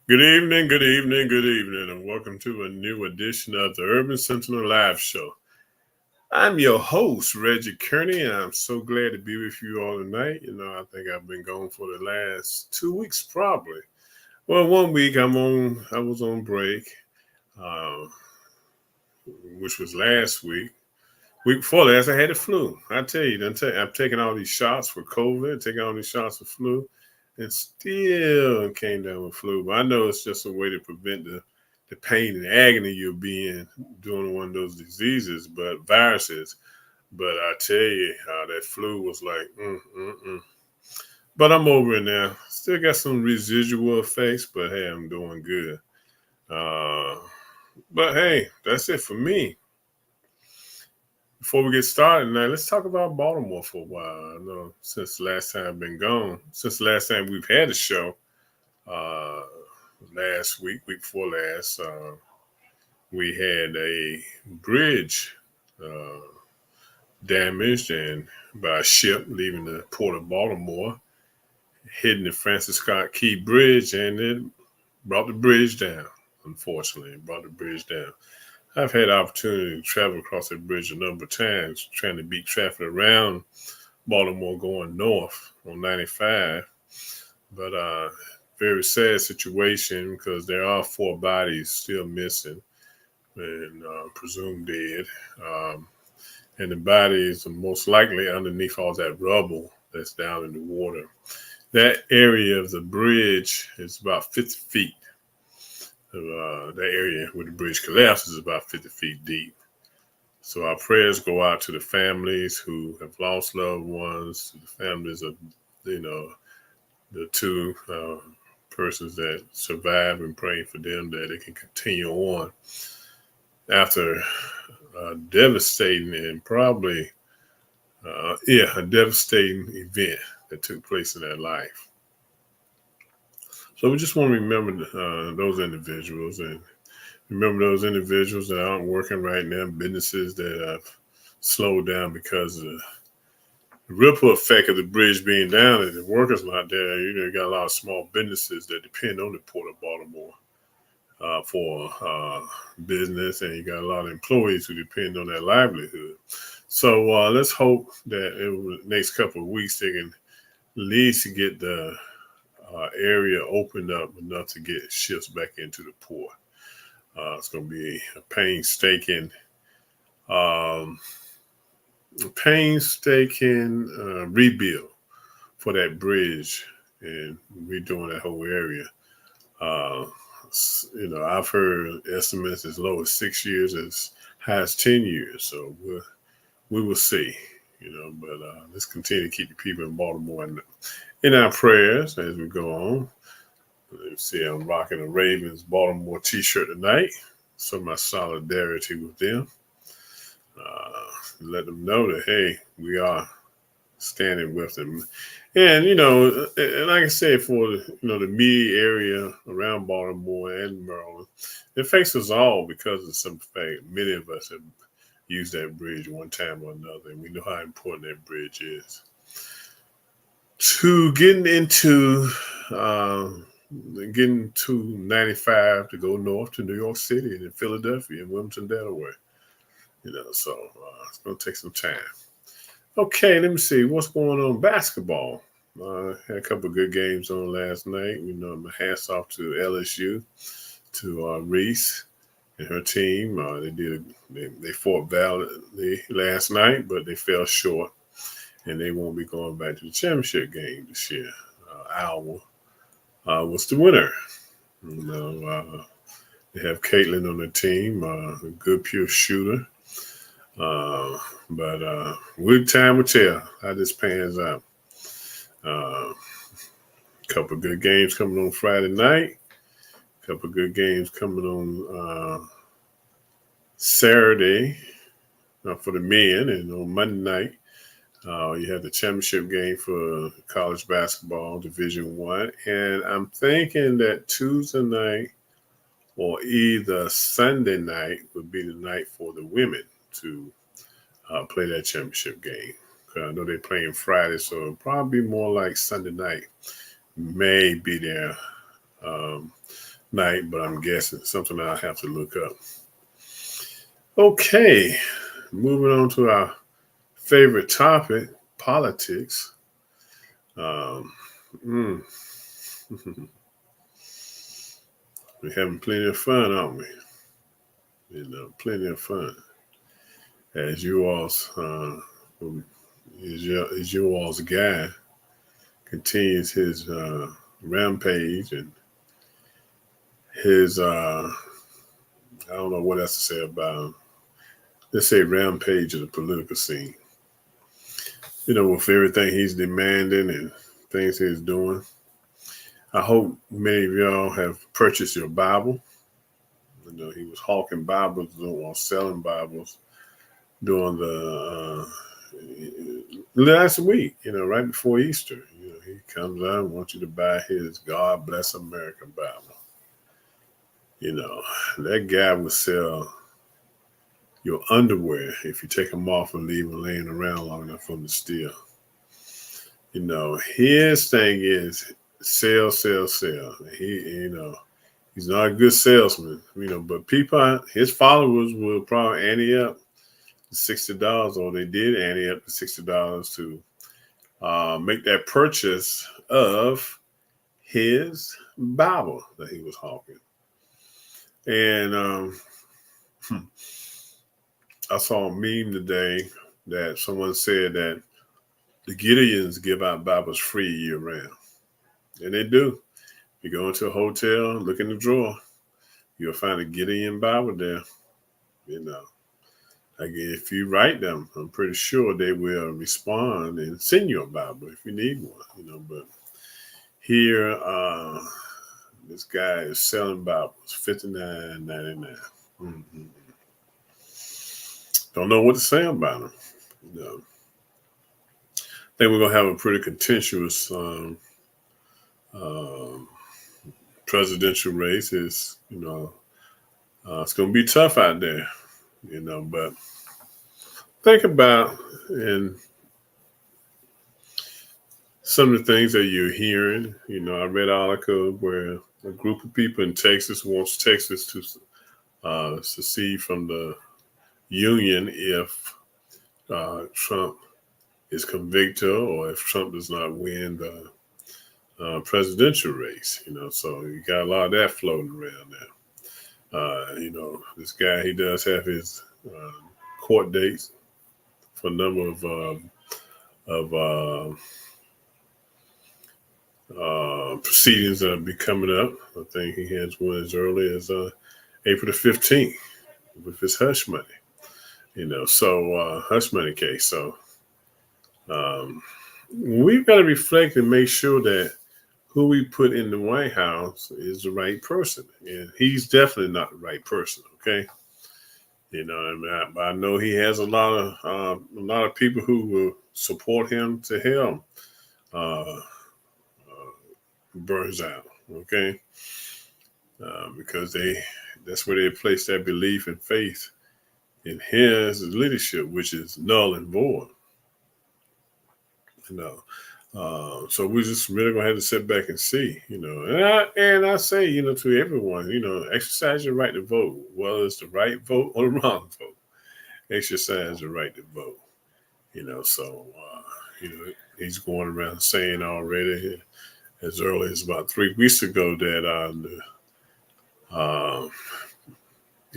Good evening, good evening, good evening, and welcome to a new edition of the Urban Sentinel Live Show. I'm your host, Reggie Kearney, and I'm so glad to be with you all tonight. I think I've been gone for the last 2 weeks, probably. Well, one week I was on break, uh, which was last week. Week before last, I had the flu. I tell you, I'm taking all these shots for COVID, taking all these shots for flu, and still came down with flu. But I know it's just a way to prevent the pain and agony you'll be in doing one of those diseases, but viruses. But I tell you, that flu was like, But I'm over it now. Still got some residual effects, but hey, I'm doing good. Uh, but hey, that's it for me. Before we get started now, let's talk about Baltimore for a while. I know since the last time I've been gone, since the last time we've had a show, uh, last week before last, we had a bridge uh, damaged and by a ship leaving the port of Baltimore, hitting the Francis Scott Key Bridge, and it brought the bridge down. Unfortunately, it brought the bridge down. I've had the opportunity to travel across that bridge a number of times, trying to beat traffic around Baltimore going north on 95. But very sad situation because there are four bodies still missing and presumed dead. Um, and the bodies are most likely underneath all that rubble that's down in the water. That area of the bridge is about 50 feet. That area where the bridge collapses is about 50 feet deep. So our prayers go out to the families who have lost loved ones, to the families of, the two persons that survived, and praying for them that they can continue on after a devastating and probably, a devastating event that took place in their life. So we just want to remember those individuals and remember those individuals that aren't working right now, businesses that have slowed down because of the ripple effect of the bridge being down and the workers not there. You got a lot of small businesses that depend on the Port of Baltimore for business, and you got a lot of employees who depend on their livelihood. So let's hope that in the next couple of weeks they can at least get the area opened up enough to get ships back into the port. It's going to be a um, painstaking rebuild for that bridge and redoing that whole area. Uh, I've heard estimates as low as 6 years, as high as 10 years. So we will see. But let's continue to keep the people in Baltimore in our prayers as we go on. Let's see, I'm rocking a Ravens Baltimore t-shirt tonight. So my solidarity with them. Let them know that, hey, we are standing with them. And, and like I said, for, the media area around Baltimore and Maryland, it affects us all because of some fact many of us have used that bridge one time or another, and we know how important that bridge is. To getting to 95 to go north to New York City and Philadelphia and Wilmington, Delaware. So it's going to take some time. Okay, let me see what's going on. Basketball. Had a couple of good games on last night. My hats off to LSU, to Reese and her team. They fought valiantly last night, but they fell short, and they won't be going back to the championship game this year. Iowa was the winner. They have Caitlin on the team, a good pure shooter. But time will tell how this pans out. A couple of good games coming on Friday night. A couple of good games coming on Saturday for the men, and on Monday night you have the championship game for college basketball, Division One, and I'm thinking that Tuesday night or either Sunday night would be the night for the women to play that championship game. I know they're playing Friday, so it'll probably be more like Sunday night. May be their night, but I'm guessing something I'll have to look up. Okay, moving on to our favorite topic, politics. Um, mm, we're having plenty of fun, aren't we? Plenty of fun. As you all's, as you all's guy continues his rampage and his, I don't know what else to say about him. Let's say rampage of the political scene. With everything he's demanding and things he's doing. I hope many of y'all have purchased your Bible. He was hawking Bibles or selling Bibles during the last week, right before Easter. He comes out and wants you to buy his God Bless America Bible. That guy would sell your underwear if you take them off and leave them laying around long enough for them to steal. His thing is sell, sell, sell. He's not a good salesman, but people, his followers will probably ante up $60, or they did ante up to $60 to make that purchase of his Bible that he was hawking. And I saw a meme today that someone said that the Gideons give out Bibles free year round. And they do. You go into a hotel, look in the drawer, you'll find a Gideon Bible there. If you write them, I'm pretty sure they will respond and send you a Bible if you need one. But here, this guy is selling Bibles, $59.99. Mm-hmm. Don't know what to say about him. I think we're gonna have a pretty contentious presidential race. It's it's gonna be tough out there. But think about and some of the things that you're hearing. I read an article where a group of people in Texas wants Texas to secede from the union if Trump is convicted or if Trump does not win the presidential race. So you got a lot of that floating around there. This guy, he does have his court dates for a number of proceedings that will be coming up. I think he has one as early as April the 15th with his hush money. Hush money case. So we've got to reflect and make sure that who we put in the White House is the right person. And he's definitely not the right person. Okay. But I know he has a lot of people who will support him to him. Burns out, okay? Because that's where they place their belief and faith in his leadership, which is null and void. So we just really gonna have to sit back and see, and I say, to everyone, exercise your right to vote, whether it's the right vote or the wrong vote. Exercise the right to vote, he's going around saying already as early as about 3 weeks ago that the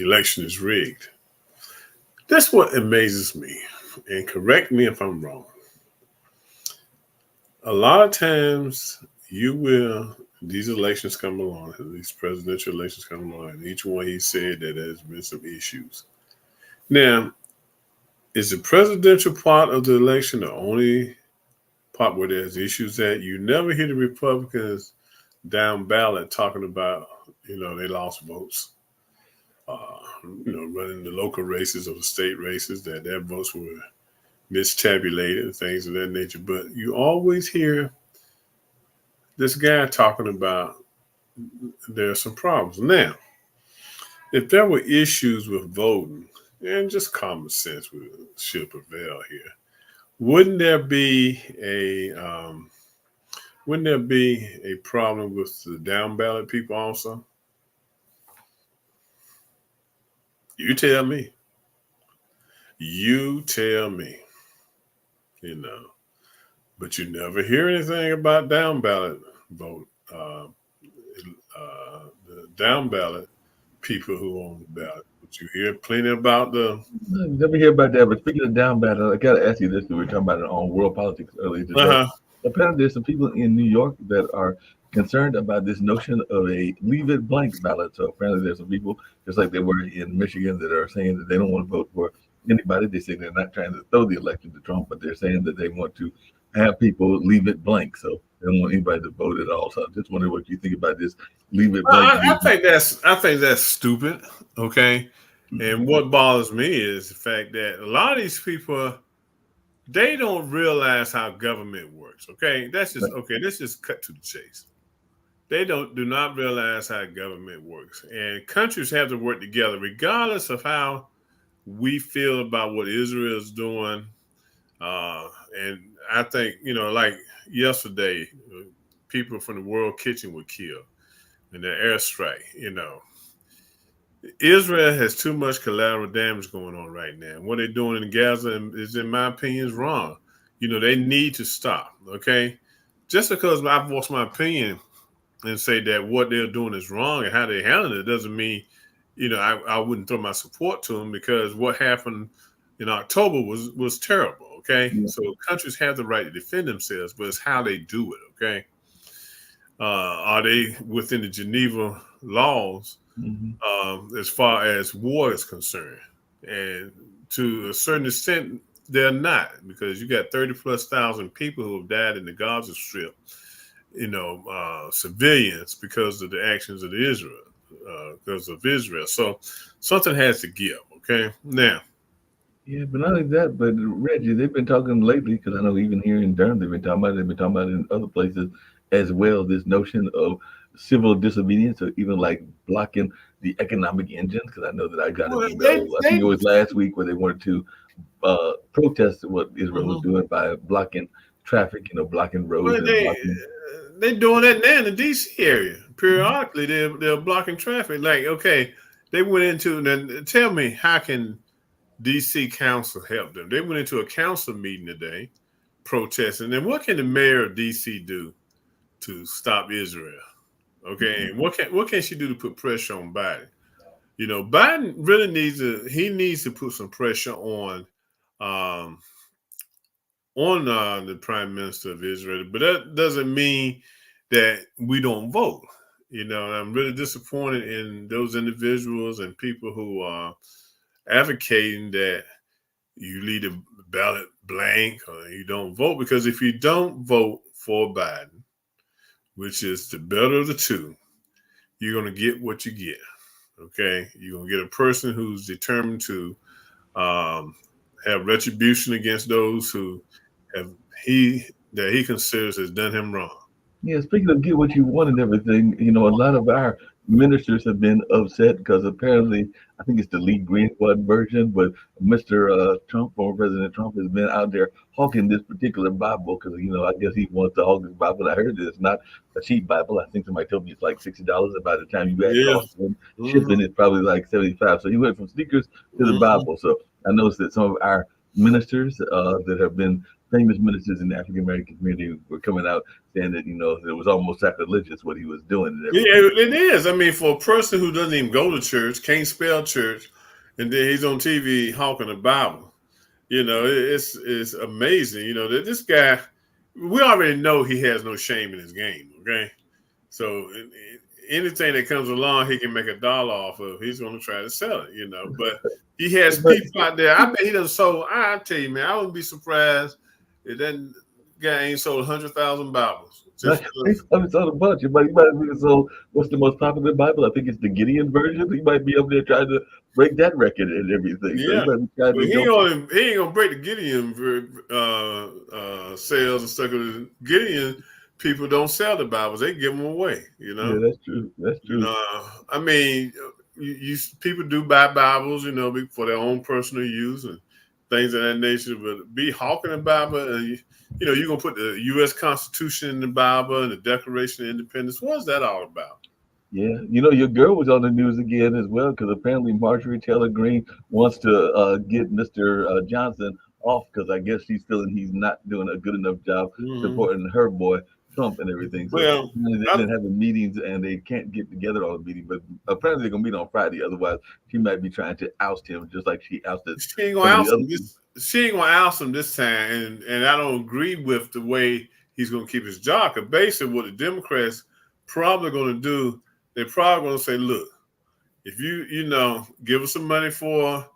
election is rigged. That's what amazes me, and correct me if I'm wrong. A lot of times these elections come along, these presidential elections come along, and each one he said that there's been some issues. Now, is the presidential part of the election the only part where there's issues at? You never hear the Republicans down ballot talking about, they lost votes. Running the local races or the state races, that their votes were mistabulated and things of that nature. But you always hear this guy talking about there's some problems. Now, if there were issues with voting, and just common sense should prevail here, wouldn't there be a problem with the down ballot people also? You tell me. You tell me. You know. But you never hear anything about down ballot vote. The down ballot people who on the ballot. But you hear plenty about the. Never hear about that. But speaking of down battle, I got to ask you this: 'cause we were talking about it on World Politics earlier today. Uh Apparently, there's some people in New York that are concerned about this notion of a leave it blank ballot. So apparently, there's some people, just like they were in Michigan, that are saying that they don't want to vote for anybody. They say they're not trying to throw the election to Trump, but they're saying that they want to have people leave it blank. So they don't want anybody to vote at all. So I just wondering what you think about this leave it Well, blank movement. I think that's stupid. Okay, and what bothers me is the fact that a lot of these people they don't realize how government works. Okay, that's just Right. okay. Let's just cut to the chase. They do not realize how government works, and countries have to work together, regardless of how we feel about what Israel is doing. And I think like yesterday, people from the World Kitchen were killed in the airstrike. Israel has too much collateral damage going on right now. What they're doing in Gaza is, in my opinion, is wrong. They need to stop. Okay, just because I've voiced my opinion and say that what they're doing is wrong and how they handle it doesn't mean, I wouldn't throw my support to them, because what happened in October was terrible. Okay, Yeah. so countries have the right to defend themselves, but it's how they do it. Okay, are they within the Geneva laws Hmm. as far as war is concerned? And to a certain extent, they're not, because you got 30 plus thousand people who have died in the Gaza Strip, civilians, because of the actions of Israel, because of Israel. So something has to give. Okay, now. Yeah, but not only that, but Reggie, they've been talking lately because I know even here in Durham, they've been talking about it in other places as well. This notion of civil disobedience, or even like blocking the economic engine. Because I know that I got an Well, email, I think it was last week, where they wanted to protest what Israel was mhm. doing by blocking traffic, blocking roads Well, and blocking. they doing that now in the DC area. Periodically, they're blocking traffic. Like, okay, they went into, then tell me, how can DC council help them? They went into a council meeting today protesting. And what can the mayor of DC do to stop Israel? Okay, and what can she do to put pressure on Biden? Biden really needs to put some pressure um, on the prime minister of Israel, but that doesn't mean that we don't vote. I'm really disappointed in those individuals and people who are advocating that you leave the ballot blank or you don't vote, because if you don't vote for Biden, which is the better of the two, you're going to get what you get. Okay, you're going to get a person who's determined to um, have retribution against those who have he that he considers has done him wrong. Yeah, speaking of get what you want and everything, a lot of our ministers have been upset because apparently, I think it's the Lee Greenwood version, but Mr. Trump, former President Trump, has been out there hawking this particular Bible because, I guess he wants to hawk this Bible. I heard that it's not a cheap Bible. I think somebody told me it's like $60, and by the time you add Yeah. cost and Hmm. shipping, it's probably like 75. So he went from sneakers to the Hmm. Bible. So I noticed that some of our ministers that have been famous ministers in the African American community were coming out saying that it was almost sacrilegious what he was doing and Yeah, everything. it is. I mean, for a person who doesn't even go to church, can't spell church, and then he's on TV hawking the Bible. It's amazing. That this guy, we already know he has no shame in his game. Okay, so anything that comes along, he can make a dollar off of. He's going to try to sell it. But he has But people out there. I bet he done sold. I tell you, man, I wouldn't be surprised if that guy ain't sold 100,000 Bibles just he's because. probably sold a bunch. He might be so. What's the most popular Bible? I think it's the Gideon version. He might be up there trying to break that record and everything. So he Yeah, might be trying but to go. he ain't gonna break the Gideon sales and stuff. 'Cause Gideon people don't sell the Bibles; they give them away. Yeah, that's true. That's true. I mean, people do buy Bibles, for their own personal use and things of that nature. But be hawking a Bible, and you're gonna put the U.S. Constitution in the Bible and the Declaration of Independence. What's that all about? Yeah, you know, your girl was on the news again as well because apparently Marjorie Taylor Greene wants to get Mr. Johnson off because I guess she's feeling he's not doing a good enough job Hmm. supporting her boy Trump and everything. So Well, apparently they've I, been having meetings and they can't get together on a meeting, but apparently they're gonna meet on Friday. Otherwise, she might be trying to oust him just like she ousted she ain't gonna some of the oust other him people. this. She ain't gonna oust him this time, and I don't agree with the way he's gonna keep his job. Cause basically, what the Democrats probably gonna do, they're probably gonna say, look, if you give us some money for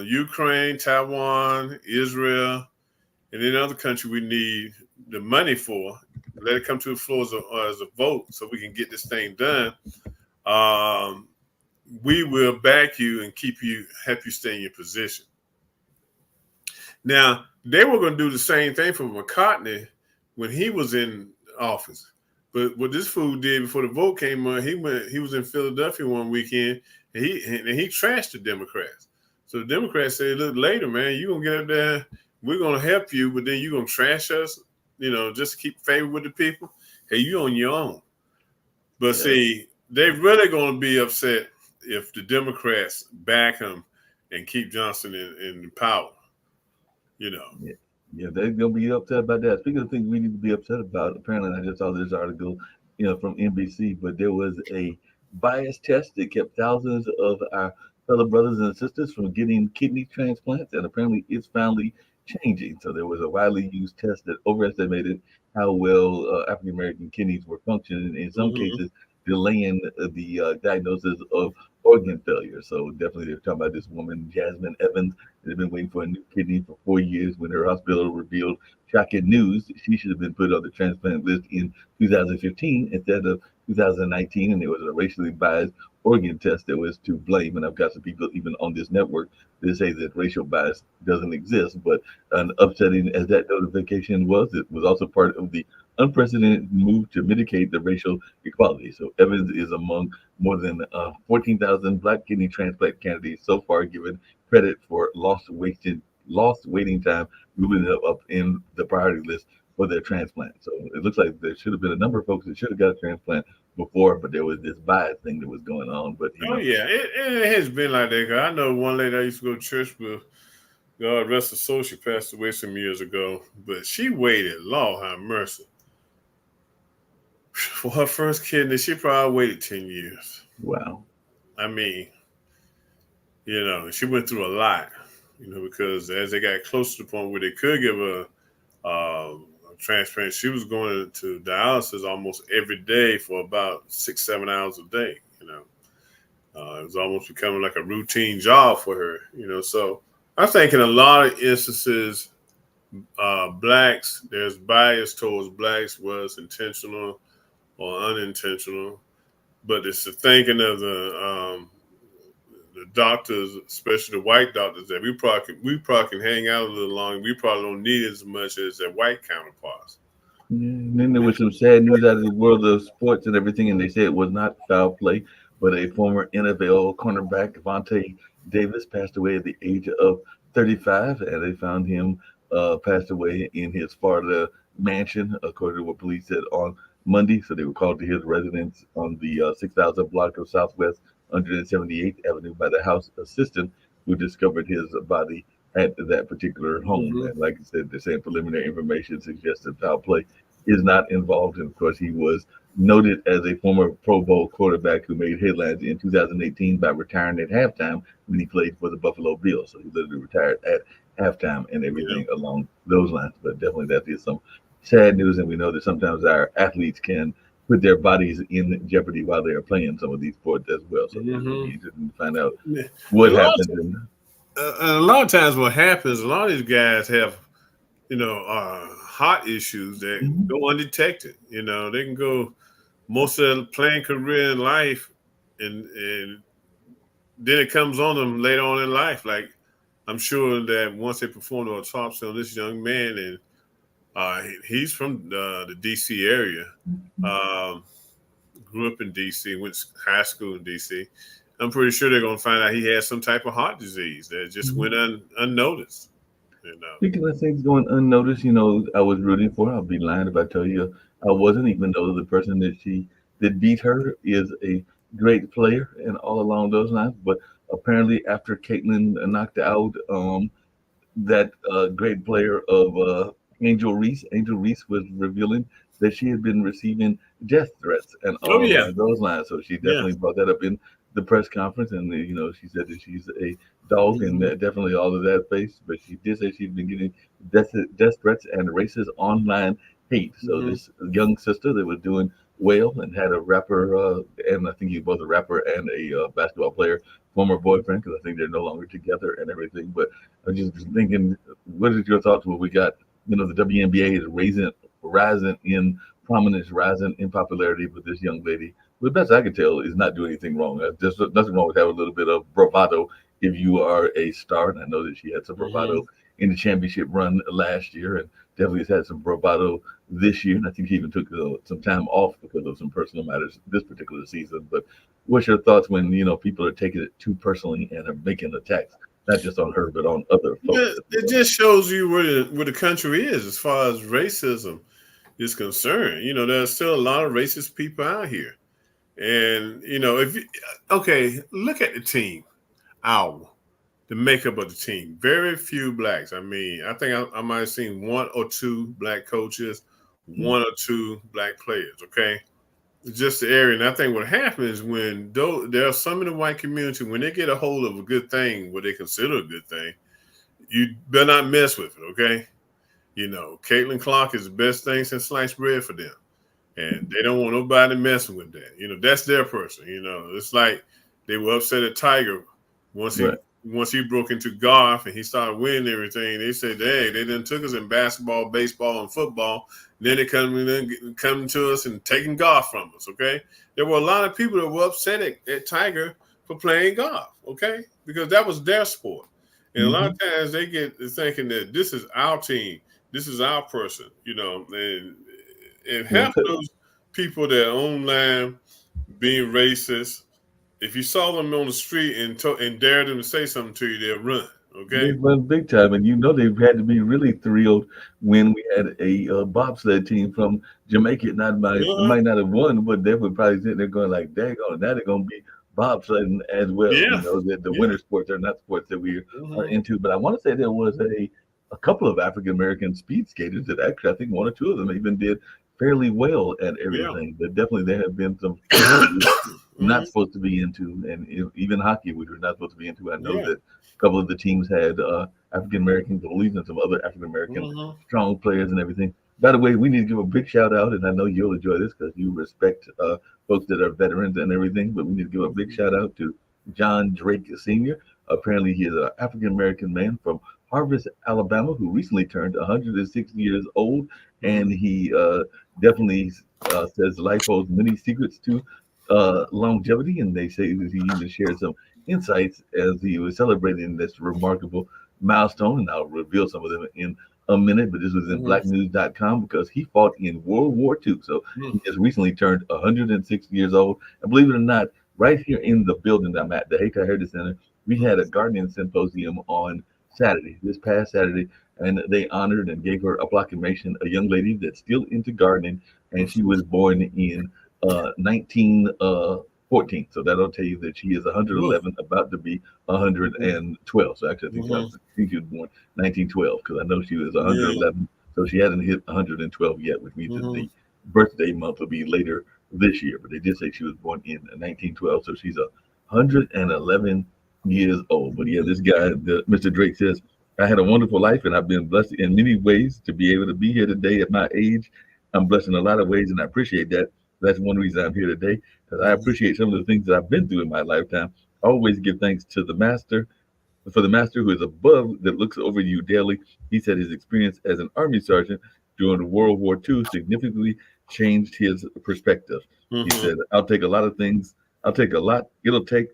Ukraine, Taiwan, Israel, and any other country we need the money for, let it come to the floor as a vote so we can get this thing done. Um, we will back you and help you stay in your position. Now, they were going to do the same thing for McCartney when he was in office. But what this fool did before the vote came on, he was in Philadelphia one weekend and he trashed the Democrats. So the Democrats said, look, later, man, you're gonna get up there, we're gonna help you, but then you're gonna trash us, just to keep favor with the people. Hey, you on your own. But Yeah. see, they're really gonna be upset if the Democrats back him and keep Johnson in power, you know. Yeah, yeah, they're gonna be upset about that. Speaking of things we need to be upset about, apparently I just saw this article, from NBC, but there was a bias test that kept thousands of our fellow brothers and sisters from getting kidney transplants, and apparently it's finally changing. So there was a widely used test that overestimated how well African American kidneys were functioning, in some Hmm. cases delaying the diagnosis of organ failure. So definitely they're talking about this woman, Jasmine Evans. They've been waiting for a new kidney for 4 years. When her hospital revealed shocking news, she should have been put on the transplant list in 2015 instead of 2019. And there was a racially biased organ test that was to blame. And I've got some people even on this network that say that racial bias doesn't exist. But upsetting as that notification was, it was also part of the unprecedented move to mitigate the racial equality. So Evans is among more than 14,000 black kidney transplant candidates so far, given credit for lost waiting time, moving it up in the priority list for their transplant. So it looks like there should have been a number of folks that should have got a transplant before, but there was this bias thing that was going on. But Oh yeah, it has been like that. 'Cause I know one lady I used to go to church with. God rest her soul. She passed away some years ago, but she waited. Lord have mercy for her first kidney. She probably waited 10 years. wow, I mean, she went through a lot. Because as they got close to the point where they could give her a transplant, she was going to dialysis almost every day for about 6, 7 hours a day. It was almost becoming like a routine job for her. So I think in a lot of instances, blacks, there's bias towards blacks, was intentional or unintentional. But it's the thinking of the doctors, especially the white doctors, that we probably can hang out a little longer. We probably don't need as much as their white counterparts. yeah, and then there was some sad news out of the world of sports and everything, and they said it was not foul play, but a former NFL cornerback, Devontae Davis, passed away at the age of 35, and they found him passed away in his Florida mansion, according to what police said on Monday. So they were called to his residence on the 6,000 block of Southwest 178th Avenue by the house assistant who discovered his body at that particular home. Mm-hmm. And like I said, they're saying preliminary information suggests that foul play is not involved. And of course, he was noted as a former Pro Bowl quarterback who made headlines in 2018 by retiring at halftime when he played for the Buffalo Bills. So he literally retired at halftime and Yeah. everything along those lines. But definitely that is some sad news. And we know that sometimes our athletes can put their bodies in jeopardy while they are playing some of these sports as well. So yeah, it'll be Mm-hmm. interesting to find out Yeah. what And happened. And a lot of times, what happens, a lot of these guys have, heart issues that Mhm. go undetected. They can go most of their playing career in life, and then it comes on them later on in life. Like I'm sure that once they performed an autopsy on this young man, and he's from the DC area, um, grew up in DC, went to high school in DC. I'm pretty sure they're gonna find out he had some type of heart disease that just went unnoticed. You know. Speaking of things going unnoticed, I was rooting for. I'll be lying if I tell you I wasn't, even though the person that she that beat her is a great player and all along those lines. But apparently, after Caitlin knocked out that great player of Angel Reese. Angel Reese was revealing that she had been receiving death threats and Oh all yeah, along those lines. So she yeah. definitely brought that up in the press conference, and she said that she's a dog and Hmm. definitely all of that face. But she did say she's been getting death threats and racist online hate. So Hmm. this young sister that was doing well and had a rapper, and I think he was a rapper and a basketball player, former boyfriend, because I think they're no longer together and everything. But I'm just thinking, what is your thoughts when we got, the WNBA is rising in prominence, rising in popularity, but this young lady, the best I can tell, is not doing anything wrong. There's nothing wrong with having a little bit of bravado if you are a star. And I know that she had some bravado Hmm. in the championship run last year, and definitely has had some bravado this year. And I think she even took some time off because of some personal matters this particular season. But what's your thoughts when people are taking it too personally and are making attacks not just on her, but on other Yeah, folks as it well? just shows you where the country is as far as racism is concerned. There's still a lot of racist people out here, and if you, okay, look at the team, our the makeup of the team. Very few blacks. I mean, I think I might have seen one or two black coaches, Mm. one or two black players. Okay, just the area. And I think what happens is when there are some in the white community, when they get a hold of a good thing, what they consider a good thing, you better not mess with it. Okay, Caitlin Clark is the best thing since sliced bread for them, and they don't want nobody messing with that. That's their person. It's like they were upset at Tiger once he Right. once he broke into golf and he started winning everything. They said, "Hey, they done took us in basketball, baseball, and football. Then they come to us and taking golf from us." Okay, there were a lot of people that were upset at Tiger for playing golf. Okay, because that was their sport, and a lot Hmm. of times they get thinking that this is our team, this is our person. And Well, half of those people that online being racist, if you saw them on the street and dared them to say something to you, they'll run. they Okay. run big time, and they've had to be really thrilled when we had a bobsled team from Jamaica. Not by Uh-huh. might not have won, but they would probably sit there going like, "Dang, now they're going to be bobsledding as well." Yeah. That the Yeah. winter sports are not sports that we are Hmm. into. But I want to say there was a couple of African American speed skaters that actually I think one or two of them even did fairly well at Yeah. everything. But definitely there have been some sports that we're Hmm. not supposed to be into, and even hockey we were not supposed to be into. I know Yeah. that a couple of the teams had African American goalies and some other African American Hmm. strong players and everything. By the way, we need to give a big shout out, and I know you'll enjoy this because you respect folks that are veterans and everything. But we need to give a big shout out to John Drake Sr. Apparently, he is an African American man from Harvest, Alabama, who recently turned 106 years old, and Hmm. he definitely says life holds many secrets to longevity, and they say that he even shared some insights as he was celebrating this remarkable milestone. And I'll reveal some of them in a minute, but this was in Hmm. blacknews.com because he fought in World War II. So Hmm. he just recently turned 106 years old. And believe it or not, right here in the building I'm at, the Hayti Heritage Center, we had a gardening symposium on Saturday, this past Saturday, and they honored and gave her a proclamation, a young lady that's still into gardening, and she was born in 1914. So that'll tell you that she is Hmm. 111, about to be 112. So actually, Hmm. I think she was born 1912 because I know she was Yeah. 111. So she hasn't hit 112 yet, which means that Hmm. the birthday month will be later this year. But they did say she was born in 1912, so she's 111 years old. But yeah, this guy, Mr. Drake says, I had a wonderful life and I've been blessed in many ways to be able to be here today at my age. I'm blessed in a lot of ways and I appreciate that. That's one reason I'm here today because I Hmm. appreciate some of the things that I've been through in my lifetime. I always give thanks to the Master, for the Master who is above, that looks over you daily. He said his experience as an Army sergeant during World War II significantly changed his perspective. He Hmm. said, I'll take a lot of things. I'll take a lot. It'll take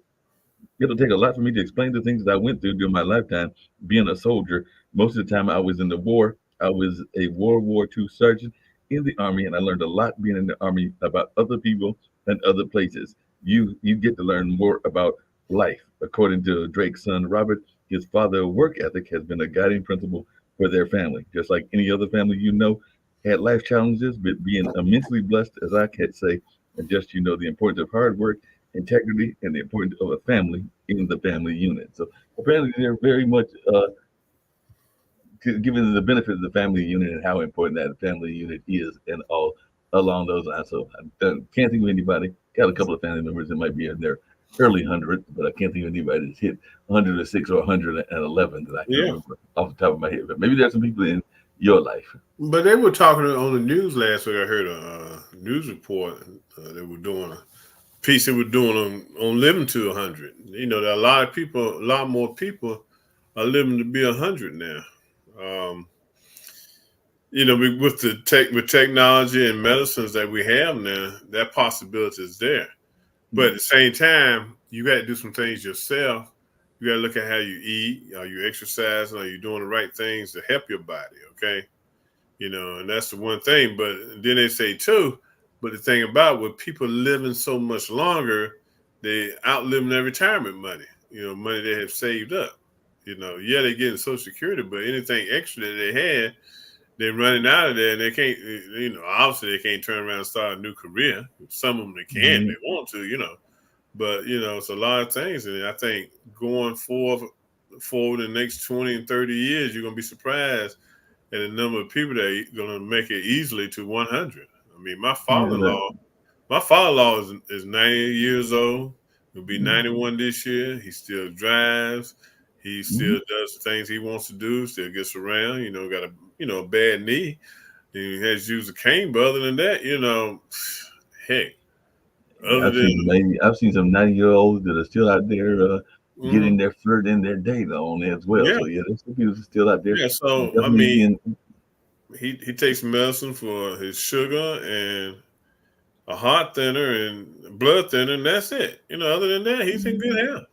a lot for me to explain the things that I went through during my lifetime being a soldier. Most of the time I was in the war. I was a World War II sergeant in the Army, and I learned a lot being in the Army about other people and other places. You get to learn more about life. According to Drake's son Robert, his father's work ethic has been a guiding principle for their family. Just like any other family had life challenges, but being immensely blessed, as I can say, and just the importance of hard work, integrity, and the importance of a family in the family unit. So apparently, they're very much given the benefit of the family unit and how important that family unit is, and all along those lines. So I can't think of anybody. Got a couple of family members that might be in their early hundreds, but I can't think of anybody that's hit 106 or 111 that I can Yeah. remember off the top of my head. But maybe there's some people in your life. But they were talking on the news last week. I heard a news report. They were doing a piece they were doing on living to 100. You know, there are a lot of people, a lot more people are living to be 100 now. Um, you know, with the with technology and medicines that we have now, that possibility is there. But at the same time, you got to do some things yourself. You got to look at how you eat. Are you exercising? Are you doing the right things to help your body? Okay, you know, and that's the one thing. But then they say too. But the thing about with people living so much longer, they outliving their retirement money. You know, money they have saved up. You know, yeah, they're getting Social Security, but anything extra that they had, they're running out of there, and they can't. You know, obviously they can't turn around and start a new career. Some of them they can, Mhm. they want to. You know, but you know, it's a lot of things, and I think going forward in the next 20 and 30 years, you're gonna be surprised at the number of people that are gonna make it easily to 100. I mean, Yeah, that, my father-in-law is 90 years old. He'll be mhm. 91 this year. He still drives. He Mhm. still does the things he wants to do. Still gets around. You know, got a bad knee. He has used a cane, but other than that, you know, heck, Yeah, other than I've seen some 90-year-olds that are still out there getting mhm, their flirt in their day on as well. yeah, So yeah, there's some people still out there yeah. So I definitely mean, being. he takes medicine for his sugar and a heart thinner and blood thinner, and that's it. You know, other than that, he's in good health.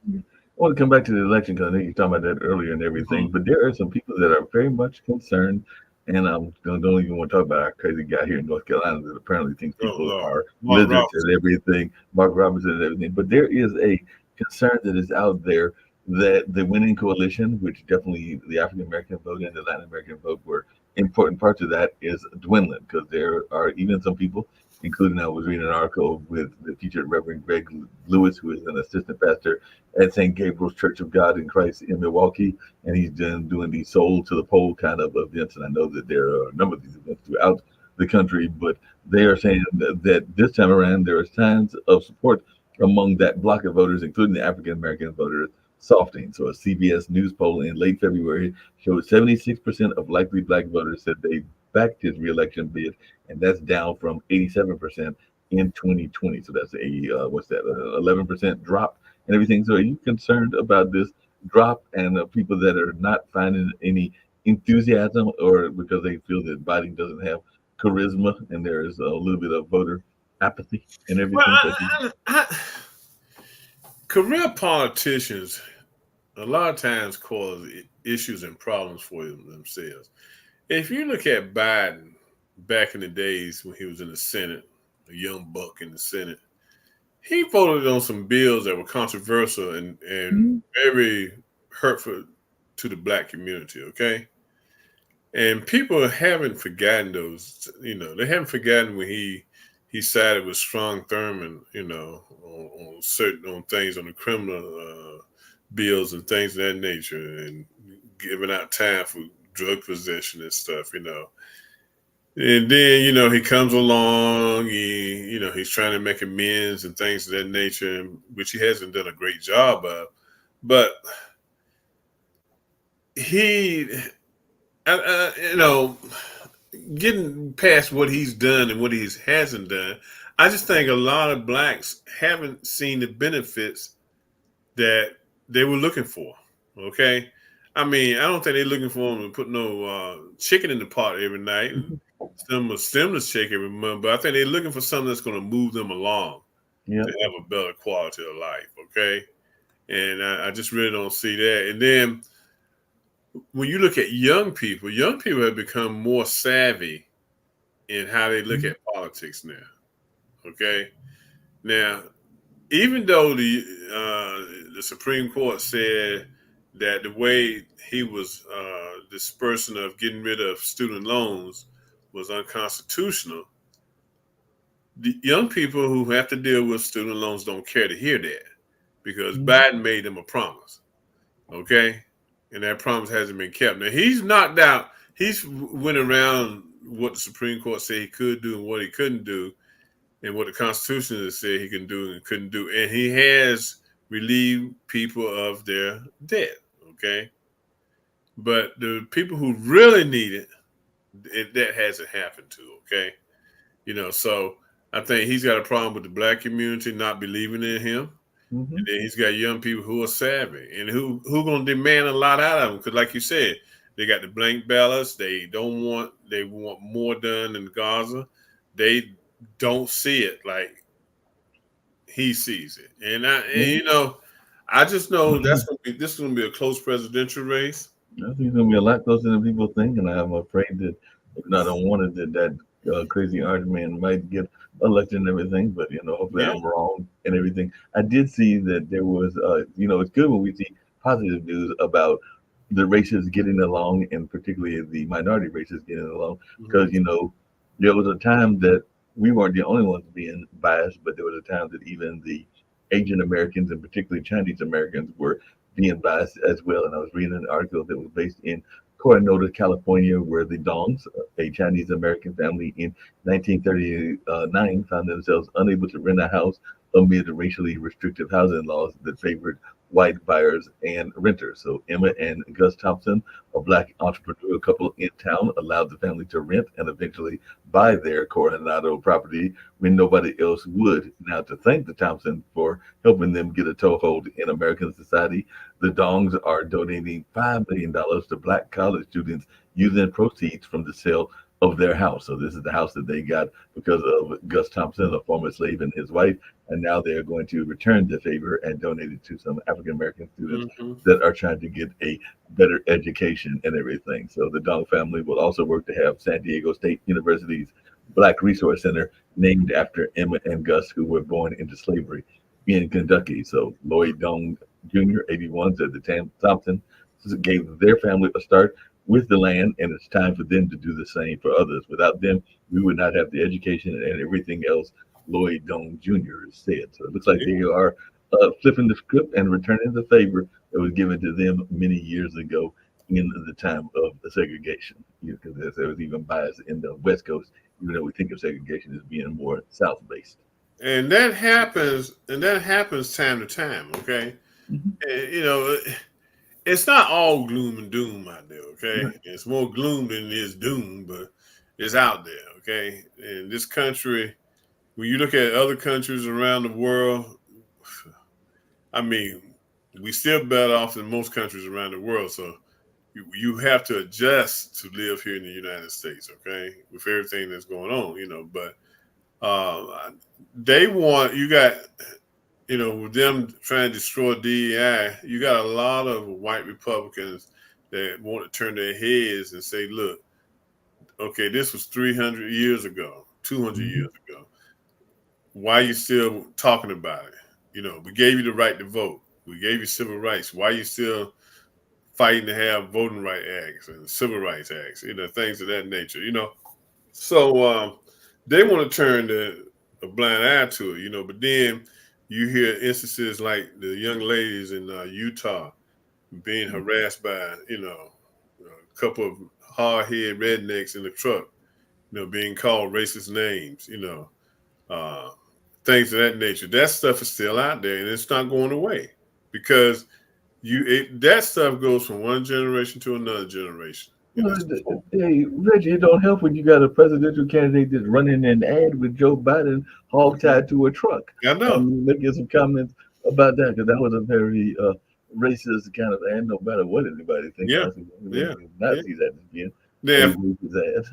I want to come back to the election because I know you were talking about that earlier and everything. Mhm. But there are some people that are very much concerned, and I don't even want to talk about our crazy guy here in North Carolina that apparently thinks Oh people Lord, are Mark lizards Roberts. and everything, Mark Robinson and everything. But there is a concern that is out there that the winning coalition, which definitely the African American vote and the Latin American vote were important parts of that, is dwindling because there are even some people, including I was reading an article with the featured Reverend Greg Lewis, who is an assistant pastor at St. Gabriel's Church of God in Christ in Milwaukee, and he's doing these soul to the pole kind of events. And I know that there are a number of these events throughout the country, but they are saying that this time around there are signs of support among that block of voters, including the African American voters, softening. So a CBS News poll in late February showed 76% of likely black voters said they backed his reelection bid, and that's down from 87% in 2020. So that's a what's that, 11% drop and everything. So are you concerned about this drop and people that are not finding any enthusiasm, or because they feel that Biden doesn't have charisma and there is a little bit of voter apathy and Well, everything? That you, career politicians a lot of times cause issues and problems for themselves. If you look at Biden back in the days when he was in the Senate, a young buck in the Senate, he voted on some bills that were controversial and Mhm. very hurtful to the black community. Okay, and people haven't forgotten those. You know, they haven't forgotten when he sided with Strong Thurmond. You know, on certain on things on the criminal bills and things of that nature, and giving out time for drug possession and stuff. You know, and then he comes along. He's trying to make amends and things of that nature, which he hasn't done a great job of. But he, getting past what he's done and what he hasn't done, I just think a lot of blacks haven't seen the benefits that they were looking for. Okay, I mean, I don't think they're looking for them to put no chicken in the pot every night and some a stimulus check every month, but I think they're looking for something that's going to move them along Yeah. to have a better quality of life. Okay, and I just really don't see that. And then when you look at young people have become more savvy in how they look Mhm. at politics now. Okay, now even though the Supreme Court said that the way he was dispersing of getting rid of student loans was unconstitutional, The young people who have to deal with student loans don't care to hear that because Mhm. Biden made them a promise. Okay, and that promise hasn't been kept. Now he's knocked out. He's went around what the Supreme Court said he could do and what he couldn't do, and what the Constitution has said he can do and couldn't do, and he has relieved people of their debt. Okay, but the people who really need it, that hasn't happened to. Okay, so I think he's got a problem with the black community not believing in him. Mhm. And then he's got young people who are savvy and who gonna demand a lot out of them. Because, like you said, they got the blank ballots. They want more done in Gaza. They don't see it like he sees it. I just know this is gonna be a close presidential race. I think it's gonna be a lot closer than people think, and I'm afraid that if not unwanted, that crazy orange man might get elected and everything. But hopefully Yeah. I'm wrong and everything. I did see that there was, it's good when we see positive news about the races getting along, and particularly the minority races getting along, Mhm. because there was a time that we weren't the only ones being biased, but there was a time that even the Asian Americans and particularly Chinese Americans were being biased as well. And I was reading an article that was based in Coronado, California, where the Dongs, a Chinese American family in 1939, found themselves unable to rent a house amid racially restrictive housing laws that favored white buyers and renters. So Emma and Gus Thompson, a black entrepreneurial couple in town, allowed the family to rent and eventually buy their Coronado property when nobody else would. Now, to thank the Thompson for helping them get a toehold in American society, the Dongs are donating $5 million to black college students using proceeds from the sale of their house. So this is the house that they got because of Gus Thompson, a former slave, and his wife. And now they're going to return the favor and donate it to some African American students Mhm. that are trying to get a better education and everything. So the Dong family will also work to have San Diego State University's Black Resource Center named after Emma and Gus, who were born into slavery in Kentucky. So Lloyd Dong Jr., 81, said the Thompson gave their family a start with the land, and it's time for them to do the same for others. Without them, we would not have the education and everything else Lloyd Dong Jr. said. So it looks like they are flipping the script and returning the favor that was given to them many years ago in the time of segregation. Because there was even bias in the West Coast, even though we think of segregation as being more South based. And that happens time to time. Okay, Mm-hmm. and, it's not all gloom and doom out there. Okay, Right. it's more gloom than it is doom, but it's out there. Okay, in this country, when you look at other countries around the world, I mean, we still better off than most countries around the world. So you have to adjust to live here in the United States. Okay, with everything that's going on, but uh, they want you got with them trying to destroy DEI, you got a lot of white Republicans that want to turn their heads and say, look, okay, this was 300 years ago, 200 Mm-hmm. years ago. Why are you still talking about it? We gave you the right to vote. We gave you civil rights. Why are you still fighting to have voting right acts and civil rights acts, things of that nature, So they want to turn a blind eye to it, but then you hear instances like the young ladies in Utah being harassed by, a couple of hard head rednecks in the truck, being called racist names, uh, things of that nature. That stuff is still out there and it's not going away because that stuff goes from one generation to another generation. And Well, it's hey, Reggie, it don't help when you got a presidential candidate that's running an ad with Joe Biden hog Mhm. tied to a truck. I know. Making some comments about that because that was a very racist kind of ad. No matter what anybody thinks, Yeah. I think we Yeah. would not Yeah. see that as being Now, a if, racist ad.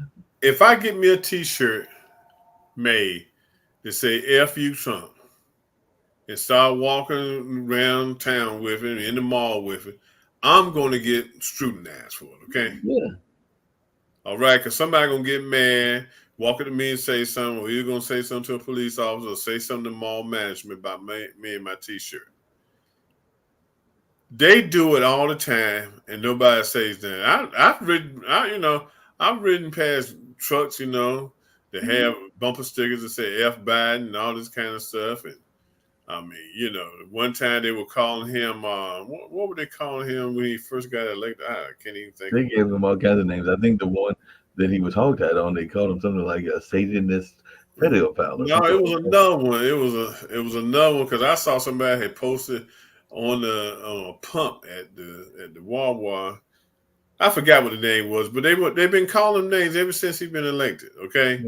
if I get me a T-shirt made that say "F you Trump" and start walking around town with it, in the mall with it, I'm going to get scrutinized for it. Okay, Yeah. all right, because somebody gonna get mad, walk up to me and say something, or you're gonna say something to a police officer, or say something to mall management about me and my T-shirt. They do it all the time, and nobody says that. I've ridden past trucks, They have bumper stickers that say "F Biden" and all this kind of stuff. And I mean, one time they were calling him. What were they calling him when he first got elected? I can't even think They of gave him all kinds of names. I think the one that he was hogtied on, they called him something like a Satanist it. pedophile or No, something it like was that. another one. It was another one because I saw somebody had posted on a pump at the Wawa. I forgot what the name was, but they've been calling him names ever since he's been elected. Okay,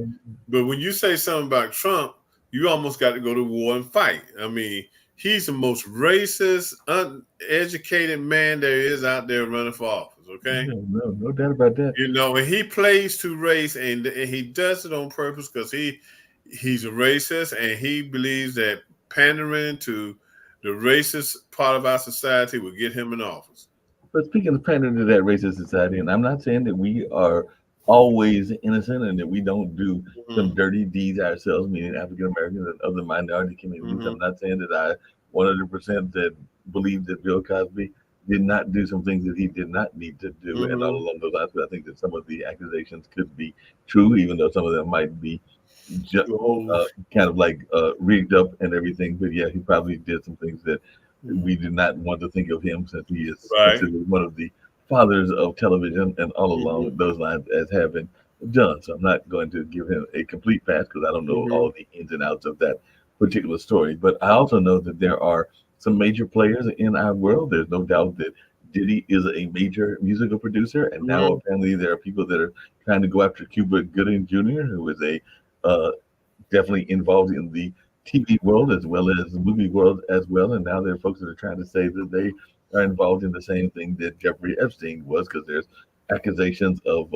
but when you say something about Trump, you almost got to go to war and fight. I mean, he's the most racist, uneducated man there is out there running for office. Okay, No, no, no doubt about that. and he plays to race, and he does it on purpose because he's a racist, and he believes that pandering to the racist part of our society will get him in office. But speaking of pandering to that racist society, and I'm not saying that we are always innocent and that we don't do Hmm. some dirty deeds ourselves, meaning African Americans and other minority communities. Hmm. I'm not saying that I 100% that believe that Bill Cosby did not do some things that he did not need to do and all Hmm. along those lines. But I think that some of the accusations could be true, even though some of them might be ju- Oh, kind of like rigged up and everything. But yeah, he probably did some things that we do not want to think of him since he is right. considered one of the fathers of television and all along Hmm. those lines as having done. So I'm not going to give him a complete pass because I don't know Hmm. all the ins and outs of that particular story. But I also know that there are some major players in our world. There's no doubt that Diddy is a major musical producer, and now Hmm. apparently there are people that are trying to go after Cuba Gooding Jr., who is a uh, definitely involved in the TV world as well as the movie world as well. And now there are folks that are trying to say that they are involved in the same thing that Jeffrey Epstein was, because there's accusations of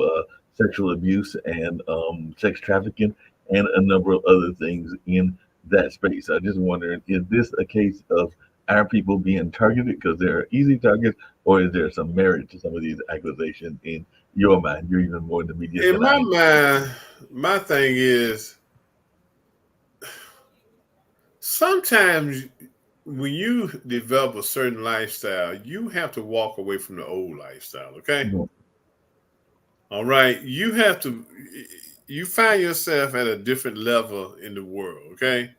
sexual abuse and sex trafficking and a number of other things in that space. I'm just wondering, is this a case of our people being targeted because they're easy targets, or is there some merit to some of these accusations in your mind? You're even more in the media In than I my am. mind, my thing is sometimes when you develop a certain lifestyle, you have to walk away from the old lifestyle. Okay, Mhm. all right. You find yourself at a different level in the world. Okay,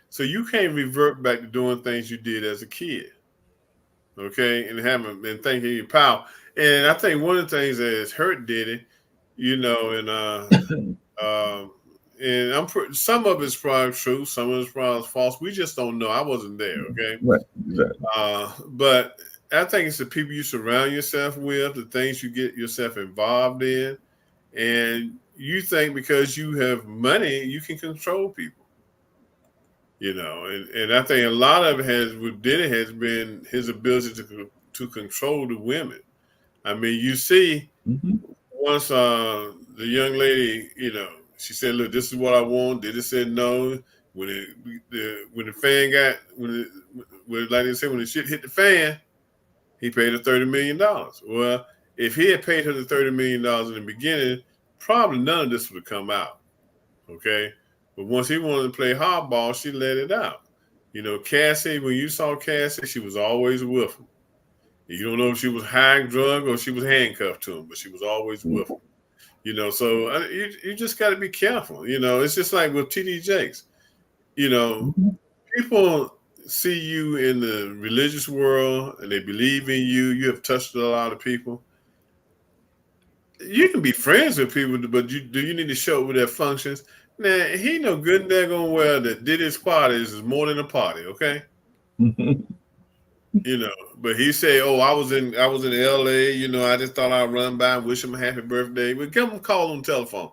so you can't revert back to doing things you did as a kid. Okay, and haven't been thinking your power. And I think one of the things that has hurt Diddy, you know, um, and some of it's probably true, some of it's probably false. We just don't know. I wasn't there. Okay, Right, exactly. but I think it's the people you surround yourself with, the things you get yourself involved in, and you think because you have money, you can control people. And I think a lot of it has with Diddy has been his ability to control the women. I mean, you see, Hmm. once the young lady, she said, "Look, this is what I want." Diddy said no. When when the fan got like they said, when the shit hit the fan, he paid her $30 million. Well, if he had paid her the $30 million in the beginning, probably none of this would have come out. Okay. But once he wanted to play hardball, she let it out. Cassie, when you saw Cassie, she was always with him. You don't know if she was high drug or she was handcuffed to him, but she was always with him. So you just got to be careful. It's just like with TD Jakes. You know, Hmm. people see you in the religious world and they believe in you. You have touched a lot of people. You can be friends with people, but do you need to show up with their functions? Now he know good and daggone well that Diddy's parties is more than a party, okay? But he say, "Oh, I was in L.A. I just thought I'd run by and wish him a happy birthday." But give him a call on the telephone,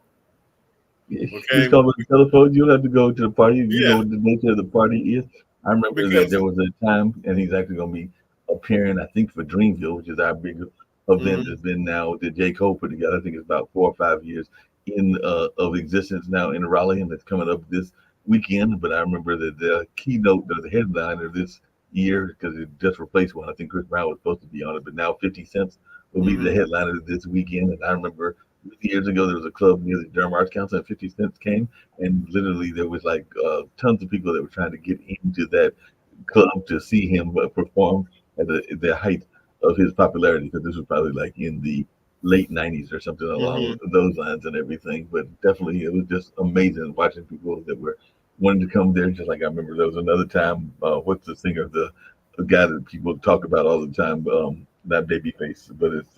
He's okay? called with the telephone. You'll have to go to the party. You know Yeah, what the nature of the party is. I remember that because there was a time, and he's actually going to be appearing, I think, for Dreamville, which is our big event mhm, that's been now that J. Cole put together. I think it's about 4 or 5 years in of existence now in Raleigh, and it's coming up this weekend. But I remember that the keynote, the headliner this year, because it just replaced one. I think Chris Brown was supposed to be on it, but now 50 Cent will be the mhm, headliner this weekend. And I remember years ago there was a club near the Durham Arts Council, and 50 Cent came, and literally there was like tons of people that were trying to get into that club to see him perform at the height of his popularity, because this was probably like in the late '90s or something along Mm-hmm. those lines and everything. But definitely, it was just amazing watching people that were wanting to come there. Just like I remember there was another time. What's the singer? The guy that people talk about all the time. Not Babyface, but it's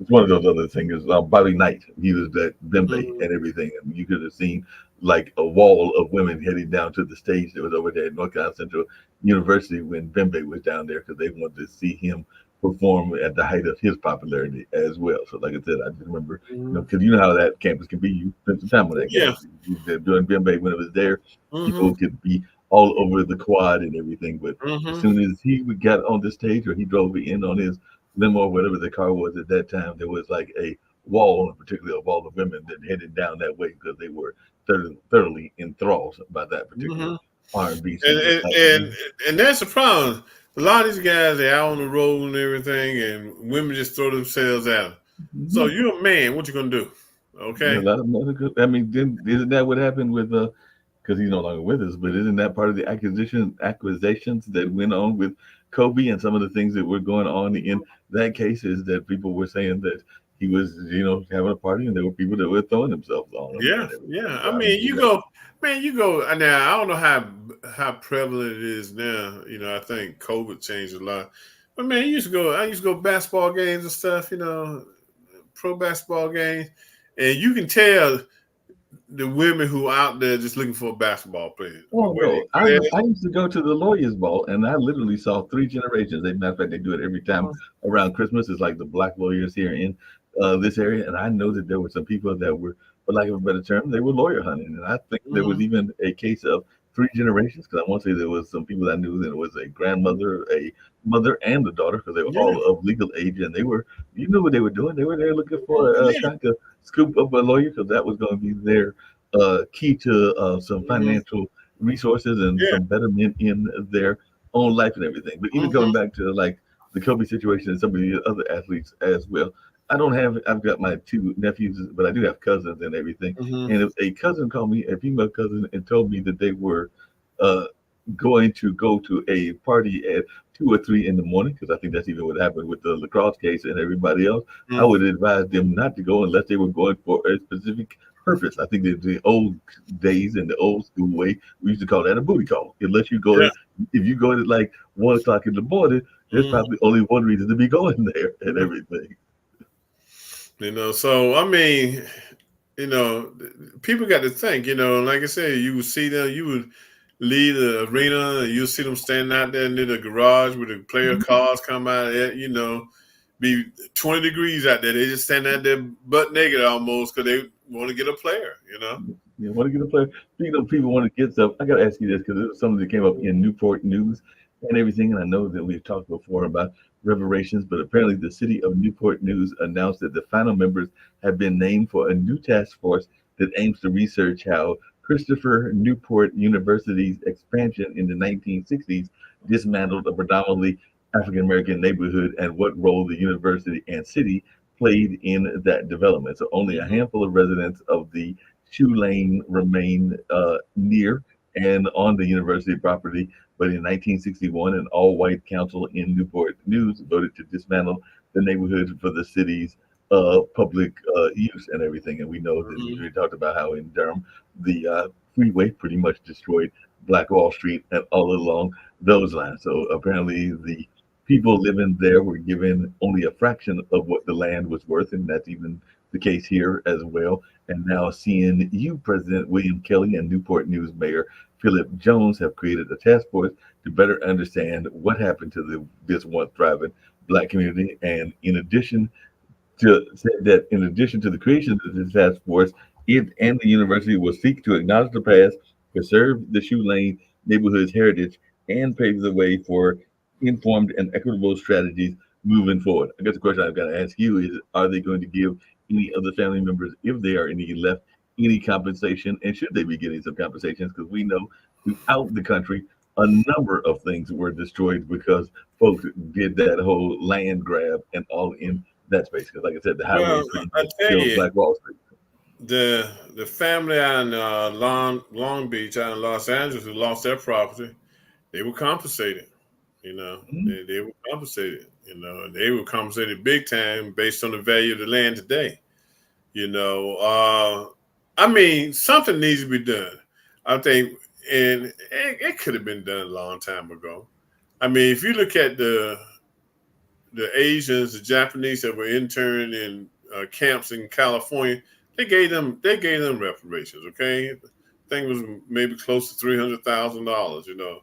one of those other singers. Bobby Knight. He was at Bembe Mm-hmm. and everything, and you could have seen like a wall of women heading down to the stage that was over there at North Carolina Central University when Bembe was down there because they wanted to see him perform at the height of his popularity as well. So, like I said, I just remember, Mm-hmm. because you know how that campus can be. You spent some time on that Yeah. campus during Bembe when it was there. Mm-hmm. People could be all over the quad and everything, but as Mm-hmm. soon as he got on the stage or he drove in on his limo or whatever the car was at that time, there was like a wall, particularly a wall of women that headed down that way because they were thoroughly enthralled by that particular Mm-hmm. R&B And, singer. and and and that's the problem. A lot of these guys they're out on the road and everything, and women just throw themselves at them. So Yeah, you're a man. What you gonna do? a Okay. lot of other good. I mean, isn't that what happened with because he's no longer with us, but isn't that part of the accusations that went on with Kobe and some of the things that were going on in that case is that people were saying that he was, having a party and there were people that were throwing themselves on him Yeah, and everything. yeah. So I I mean, remember you that. go, man. You go now. I don't know how prevalent it is now. I think COVID changed a lot. But man, you used to go. I used to go basketball games and stuff. Pro basketball games, and you can tell the women who out there just looking for a basketball player. The Oh way no, they dress. I used to go to the Lawyers Ball, and I literally saw three generations. As a matter of fact, they do it every time around Christmas. It's like the black lawyers here in this area, and I know that there were some people that were, for lack of a better term, they were lawyer hunting, and I think there was Mm-hmm. even a case of three generations because I want to say there was some people I knew that it was a grandmother, a mother, and a daughter because they were Yeah. all of legal age, and they were, you knew what they were doing. They were there looking Oh, for yeah. trying to scoop up a lawyer because that was going to be their key to some Mm-hmm. financial resources and Yeah. some betterment in their own life and everything. But even Mm-hmm. going back to like the Kobe situation and some of the other athletes as well. I've got my two nephews, but I do have cousins and everything. Mm-hmm. And if a cousin called me, a female cousin, and told me that they were uh, going to go to a party at 2 or 3 in the morning, because I think that's even what happened with the lacrosse case and everybody else, I would advise them not to go unless they were going for a specific purpose. I think that the old days and the old school way, we used to call that a booty call. Unless you go, Yeah. if you go at like 1 o'clock in the morning, there's Mm-hmm. probably only one reason to be going there and Yeah. everything. So I mean, you know, people got to think, like I said, you would see them, you would leave the arena, and you'll see them standing out there near the garage where the player cars come out, be 20 degrees out there. They just stand out there butt naked almost because they want to get a player. You want to get a player. Speaking of people want to get stuff, I got to ask you this because it was something that came up in Newport News and everything. And I know that we've talked before about reparations, but apparently the city of Newport News announced that the final members have been named for a new task force that aims to research how Christopher Newport University's expansion in the 1960s dismantled a predominantly African American neighborhood and what role the university and city played in that development. So only a Hmm. handful of residents of the Shoe Lane remained near and on the university property. But in 1961, an all white council in Newport News voted to dismantle the neighborhood for the city's public use and everything. And we know that we Hmm. already talked about how in Durham, the freeway pretty much destroyed Black Wall Street and all along those lines. So apparently, the people living there were given only a fraction of what the land was worth, and that's even the case here as well. And now CNU President William Kelly and Newport News Mayor Philip Jones have created a task force to better understand what happened to this once thriving Black community. And in addition to said that in addition to the creation of this task force, it and the university will seek to acknowledge the past, preserve the Shoe Lane neighborhood's heritage, and pave the way for informed and equitable strategies moving forward. I guess the question I've got to ask you is: are they going to give any other family members, if they are any left, any compensation, and should they be getting some compensations? Because we know throughout the country, a number of things were destroyed because folks did that whole land grab and all in that space. Because, like I said, the highway Well, is pretty I much tell still you, Black Wall Street. the family out in Long Beach, out in Los Angeles, who lost their property, they were compensated. Mhm. They were compensated. They were compensated big time based on the value of the land today. I mean, something needs to be done. I think, and it could have been done a long time ago. I mean, if you look at the Asians, the Japanese that were interned in camps in California, they gave them reparations. Okay, I think it was maybe close to $300,000.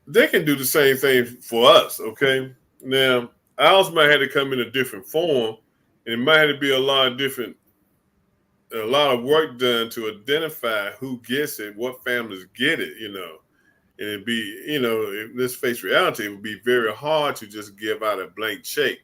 They can do the same thing for us. Okay, now ours might have to come in a different form, and it might have to be a lot of work done to identify who gets it, what families get it. And it'd be, let's face reality, it would be very hard to just give out a blank check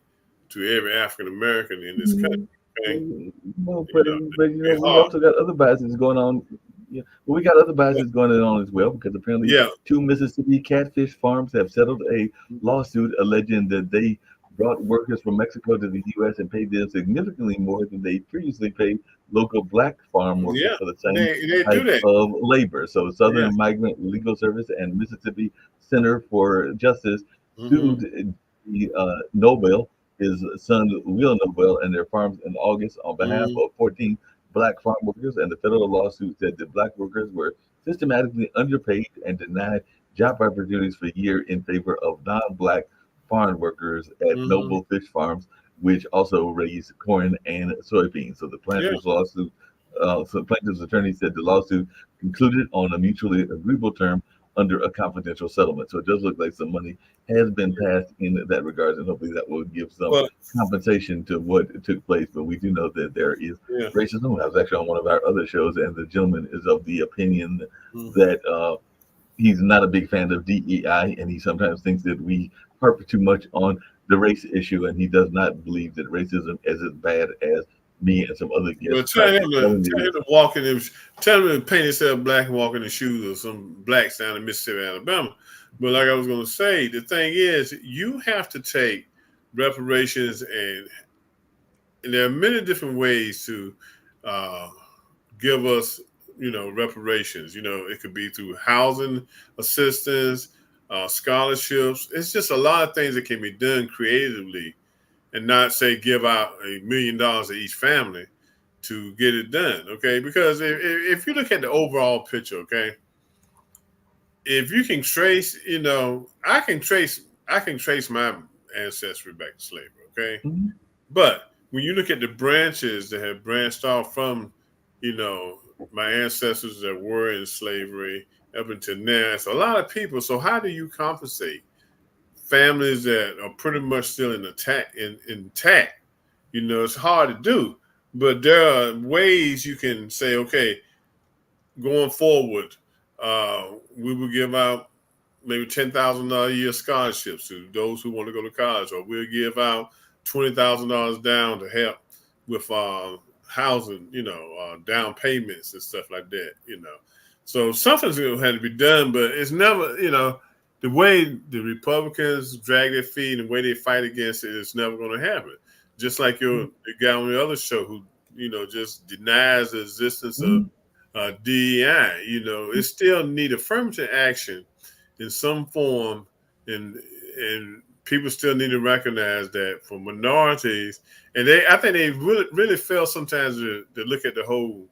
to every African American in this country. Mhm. Okay, No, you know, but it'd be we hard. also got other biases going on. Yeah, but we got other biases going on as well because apparently Yeah. two Mississippi catfish farms have settled a lawsuit alleging that they brought workers from Mexico to the U.S. and paid them significantly more than they previously paid local black farm workers Yeah. for the same They do type that. of labor. So Yeah. Southern Migrant Legal Service and Mississippi Center for Justice Hmm. sued Nobel, his son Will Nobel, and their farms in August on behalf Hmm. of 14 black farm workers. And the federal lawsuit said that black workers were systematically underpaid and denied job opportunities for years in favor of non-black farm workers at Hmm. Noble Fish Farms, which also raise corn and soybeans. So the Yeah. plaintiff's lawsuit. So the plaintiff's attorney said the lawsuit concluded on a mutually agreeable term under a confidential settlement. So it does look like some money has been passed in that regard, and hopefully that will give some But compensation to what took place. But we do know that there is yeah. racism. I was actually on one of our other shows, and the gentleman is of the opinion Mhm. that he's not a big fan of DEI, and he sometimes thinks that we harp too much on the race issue, and he does not believe that racism is as bad as me and some other Well, guests tried to tell him it tell him is. to walk in them, tell him to paint himself black and walk in the shoes of some blacks down in Mississippi, Alabama. But like I was going to say, the thing is, you have to take reparations, and there are many different ways to uh, give us, reparations. It could be through housing assistance, scholarships. It's just a lot of things that can be done creatively, and not say give out $1 million to each family to get it done. Okay, because if you look at the overall picture, okay, if you can trace, I can trace my ancestry back to slavery. Okay, Mhm. but when you look at the branches that have branched off from, you know, my ancestors that were in slavery up until now, it's a lot of people. So how do you compensate families that are pretty much still intact? It's hard to do, but there are ways you can say, okay, going forward, we will give out maybe $10,000 a year scholarships to those who want to go to college, or we'll give out $20,000 down to help with housing, down payments and stuff like that. So something's going to have to be done, but it's never, the way the Republicans drag their feet and the way they fight against it, it's never going to happen. Just like the guy on the other show who, just denies the existence of Mhm. DEI. It still need affirmative action in some form, and people still need to recognize that for minorities, and I think they really fail sometimes to look at the whole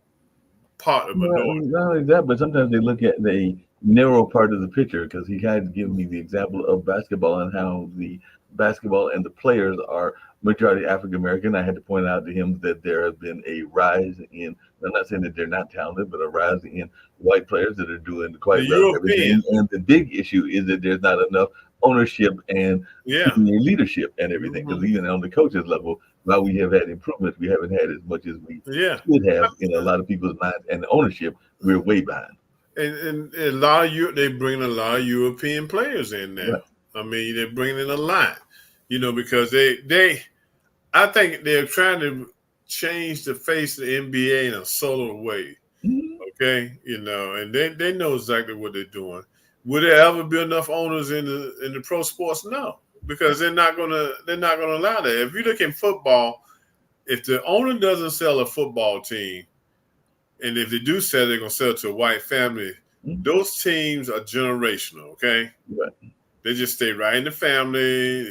part of Well, minority. not only that, but sometimes they look at the narrow part of the picture because he had given me the example of basketball and how the basketball and the players are majority African American. I had to point out to him that there has been a rise in, I'm not saying that they're not talented, but a rise in white players that are doing The quite well and everything. Europeans, And the big issue is that there's not enough ownership and yeah. senior leadership and everything because Hmm. even on the coaches level, while we have had improvements, we haven't had as much as we Yeah. should have in a lot of people's minds, and the ownership, we're way behind. And a lot of they bring a lot of European players in now. Right. I mean, they're bringing in a lot, because they I think they're trying to change the face of the NBA in a subtle way. Mhm. Okay, and they know exactly what they're doing. Will there ever be enough owners in the pro sports? No, because they're not gonna allow that. If you look in football, if the owner doesn't sell a football team, and if they do sell, they're gonna sell it to a white family. Mhm. Those teams are generational. Okay, Right. they just stay right in the family.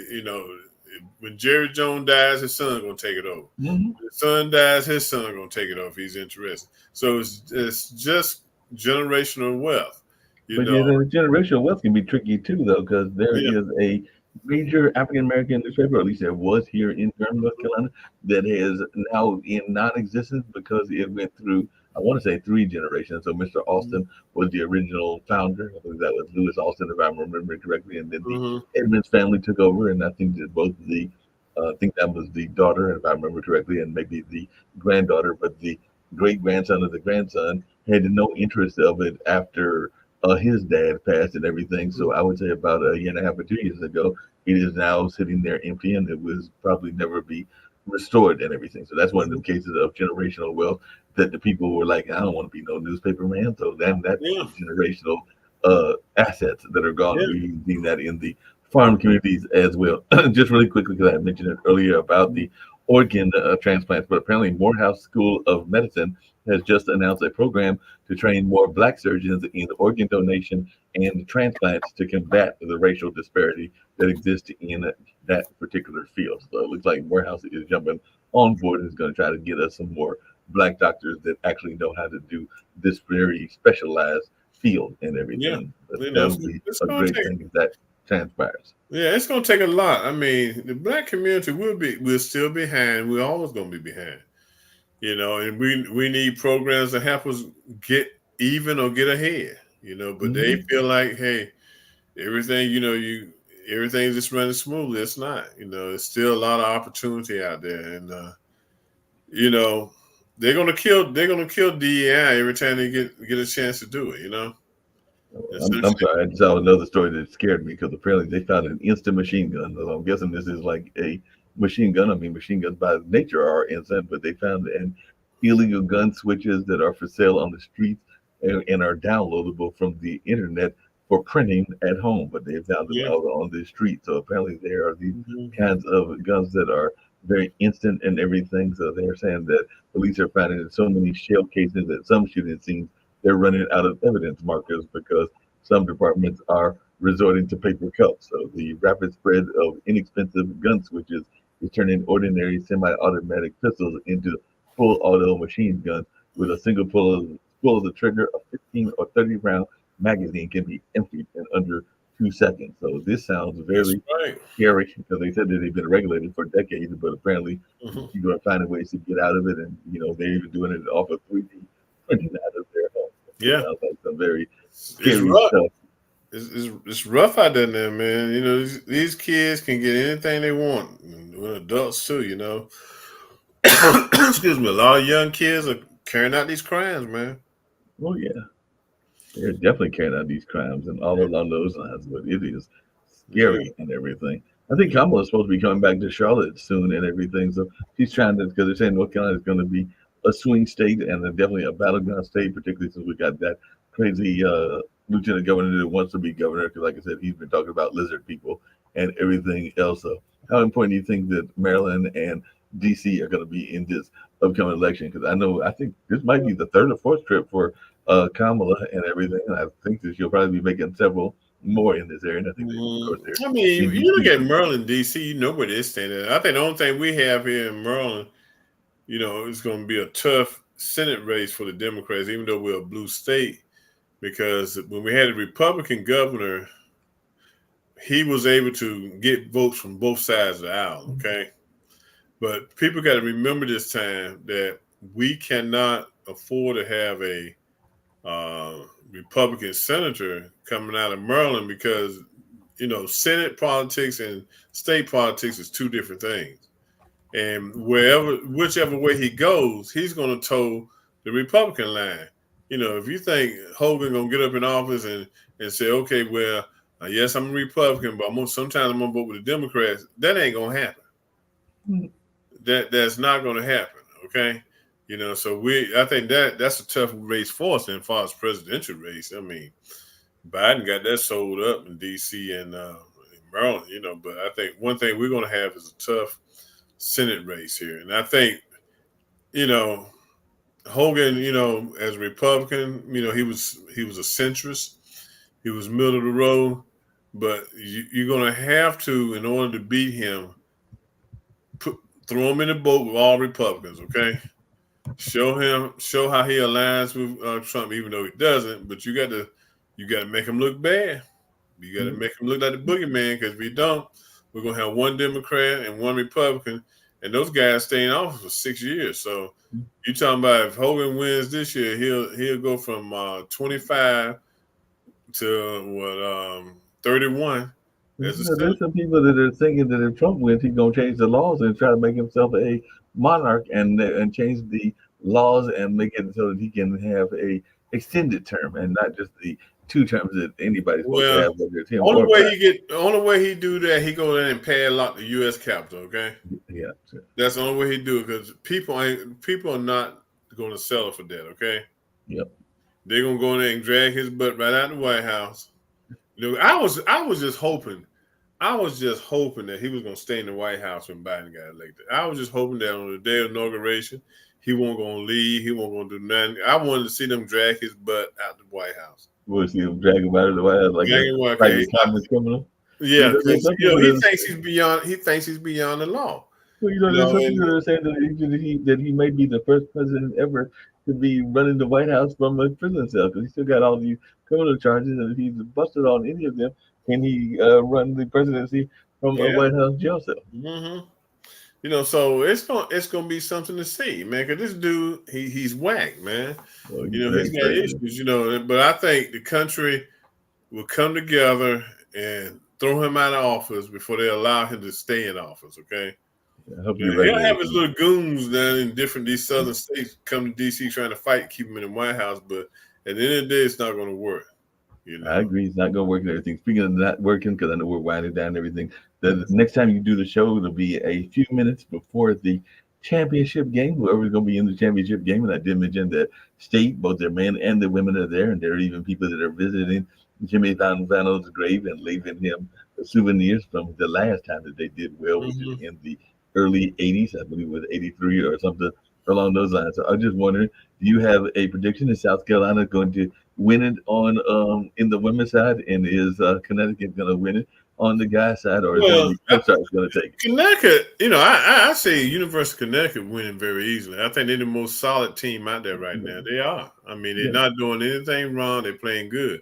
when Jerry Jones dies, his son gonna take it over. Mhm. His son dies, his son gonna take it over if he's interested. So it's just generational wealth, you But know. yeah, the generational wealth can be tricky too, though, because there Yeah. is a major African American newspaper, or at least there was here in Durham, North Carolina, that is now in non-existence because it went through, I want to say, three generations. So Mr. Austin was the original founder. I believe that was Lewis Austin, if I'm remembering correctly, and then the Mm-hmm. Edmonds family took over, and I think that both the, I think that was the daughter, if I remember correctly, and maybe the granddaughter, but the great grandson of the grandson had no interest of it after his dad passed and everything. So I would say about a year and a half or 2 years ago, it is now sitting there empty and it was probably never be restored and everything. So that's one of Mm-hmm. them cases of generational wealth that the people were like, I don't want to be no newspaper man. So then that's Yeah. generational assets that are gone. Yeah. We seen that in the farm communities as well. Just really quickly, because I mentioned it earlier about the organ transplants, but apparently Morehouse School of Medicine has just announced a program to train more black surgeons in organ donation and transplants to combat the racial disparity that exists in that particular field. So it looks like Morehouse is jumping on board and is going to try to get us some more black doctors that actually know how to do this very specialized field and Yeah. everything. But You know, that'll be it's a gonna great take. thing if that transpires. Yeah, it's gonna take a lot. I mean, the black community will still behind. We're always gonna be behind. You know, and we need programs to help us get even or get ahead. You know, but they Hmm. feel like, hey, everything, everything's just running smoothly. It's not. You know, there's still a lot of opportunity out there, and you know, they're gonna kill DEI every time they get a chance to do it. You know, I'm essentially. sorry. I just saw another story that scared me because apparently they found an instant machine gun. So I'm guessing this is like a machine gun. I mean, machine guns by nature are instant, but they found an illegal gun switches that are for sale on the streets and are downloadable from the internet for printing at home. But they found them Yeah. out on the street. So apparently there are these Hmm. kinds of guns that are very instant and everything. So they're saying that police are finding so many shell casings at some shooting scenes they're running out of evidence markers because some departments are resorting to paper cups. So the rapid spread of inexpensive gun switches is turning ordinary semi-automatic pistols into full auto machine guns with a single pull of the trigger. A 15 or 30 round magazine can be emptied in under 2 seconds. So this sounds That's very right. scary because they said that they've been regulated for decades, but apparently Hmm. people are finding ways to get out of it, and they're even doing it off of 3D printing out of their home. It Yeah. sounds like some very It's scary rough. stuff. It's rough out there now, man. You know, these kids can get anything they want. And with adults too, you know. Excuse me. A lot of young kids are carrying out these crimes, man. Oh yeah, they're definitely carrying out these crimes and all along those lines, but it is Yeah. scary and everything. I think Kamala is supposed to be coming back to Charlotte soon and everything, so she's trying to because they're saying North Carolina is going to be a swing state and definitely a battleground state, particularly since we got that crazy lieutenant governor that wants to be governor. Because, like I said, he's been talking about lizard people and everything else. So, how important do you think that Maryland and DC are going to be in this upcoming election? Because I think this might be the third or fourth trip for Kamala and everything. And I think that she'll probably be making several more in this area. And I think that, of course, they're I mean, in you look DC. at Maryland, DC. You know where they're standing. I think the only thing we have here in Maryland, is going to be a tough Senate race for the Democrats, even though we're a blue state. Because when we had a Republican governor, he was able to get votes from both sides of the aisle. Okay, but people got to remember this time that we cannot afford to have a Republican senator coming out of Maryland because Senate politics and state politics is two different things. And whichever way he goes, he's going to toe the Republican line. If you think Hogan gonna get up in office and say, okay, well, yes, I'm a Republican, but sometimes I'm gonna vote with the Democrats. That ain't gonna happen. That's not gonna happen. Okay. So I think that's a tough race for us as far as presidential race. I mean, Biden got that sold up in DC and in Maryland, but I think one thing we're going to have is a tough Senate race here. And I think, you know, Hogan, as a Republican, he was a centrist. He was middle of the road, but you're going to have to, in order to beat him, throw him in the boat with all Republicans. Okay, show how he aligns with Trump, even though he doesn't. But you got to make him look bad. You got to make him look like the boogeyman, because if you don't, we're gonna have one Democrat and one Republican, and those guys stay in office for 6 years. So you talking about if Hogan wins this year, he'll go from 25 to what 31 as a There's senator. some people that are thinking that if Trump wins, he's going to change the laws and try to make himself a monarch and change the laws and make it so that he can have a extended term and not just the 2 terms that anybody's supposed to Well, have, whether it's him or Biden. the only way he do that, he go in and padlock the U.S. Capitol. Okay, Yeah, sure. that's the only way he do it, because people are not going to settle for that. Okay, Yep. they're gonna go in there and drag his butt right out of the White House. You know, I was just hoping. I was just hoping that he was going to stay in the White House when Biden got elected. I was just hoping that on the day of inauguration, he wasn't going to leave. He wasn't going to do nothing. I wanted to see them drag his butt out the White House. We'll see him drag him out of the White House Drag him like okay, a common criminal. yeah, There's because some people he that thinks he's beyond. He thinks he's beyond the law. well, You there's know, some and people that are saying that he may be the first president ever to be running the White House from a prison cell because he still got all these criminal charges, and if he's busted on any of them, can he run the presidency from a yeah. White House jail cell? hmm You know, so it's gonna be something to see, man. Because this dude, he's whack, man. Well, You he's know, he's very got crazy. issues. You know, but I think the country will come together and throw him out of office before they allow him to stay in office. Okay, I hope you know, you're right he'll there. have his little goons down in different these southern states come to DC trying to fight, keep him in the White House. But at the end of the day, it's not going to work. You I know. agree. It's not going to work and everything. Speaking of not working, because I know we're winding down and everything, the next time you do the show, it'll be a few minutes before the championship game. Whoever's going to be in the championship game. And I did mention that state, both their men and the women are there. And there are even people that are visiting Jimmy Valano's grave and leaving him souvenirs from the last time that they did well, which is hmm in the early 80s. I believe it was 83 or something along those lines. So I was just wondering, do you have a prediction that South Carolina is going to win it on in the women's side, and is Connecticut going to win it on the guys' side, or is one of Well, the upsides going to take it? Connecticut, you know, I say University of Connecticut winning very easily. I think they're the most solid team out there right now. They are. I mean, they're Yeah. not doing anything wrong. They're playing good.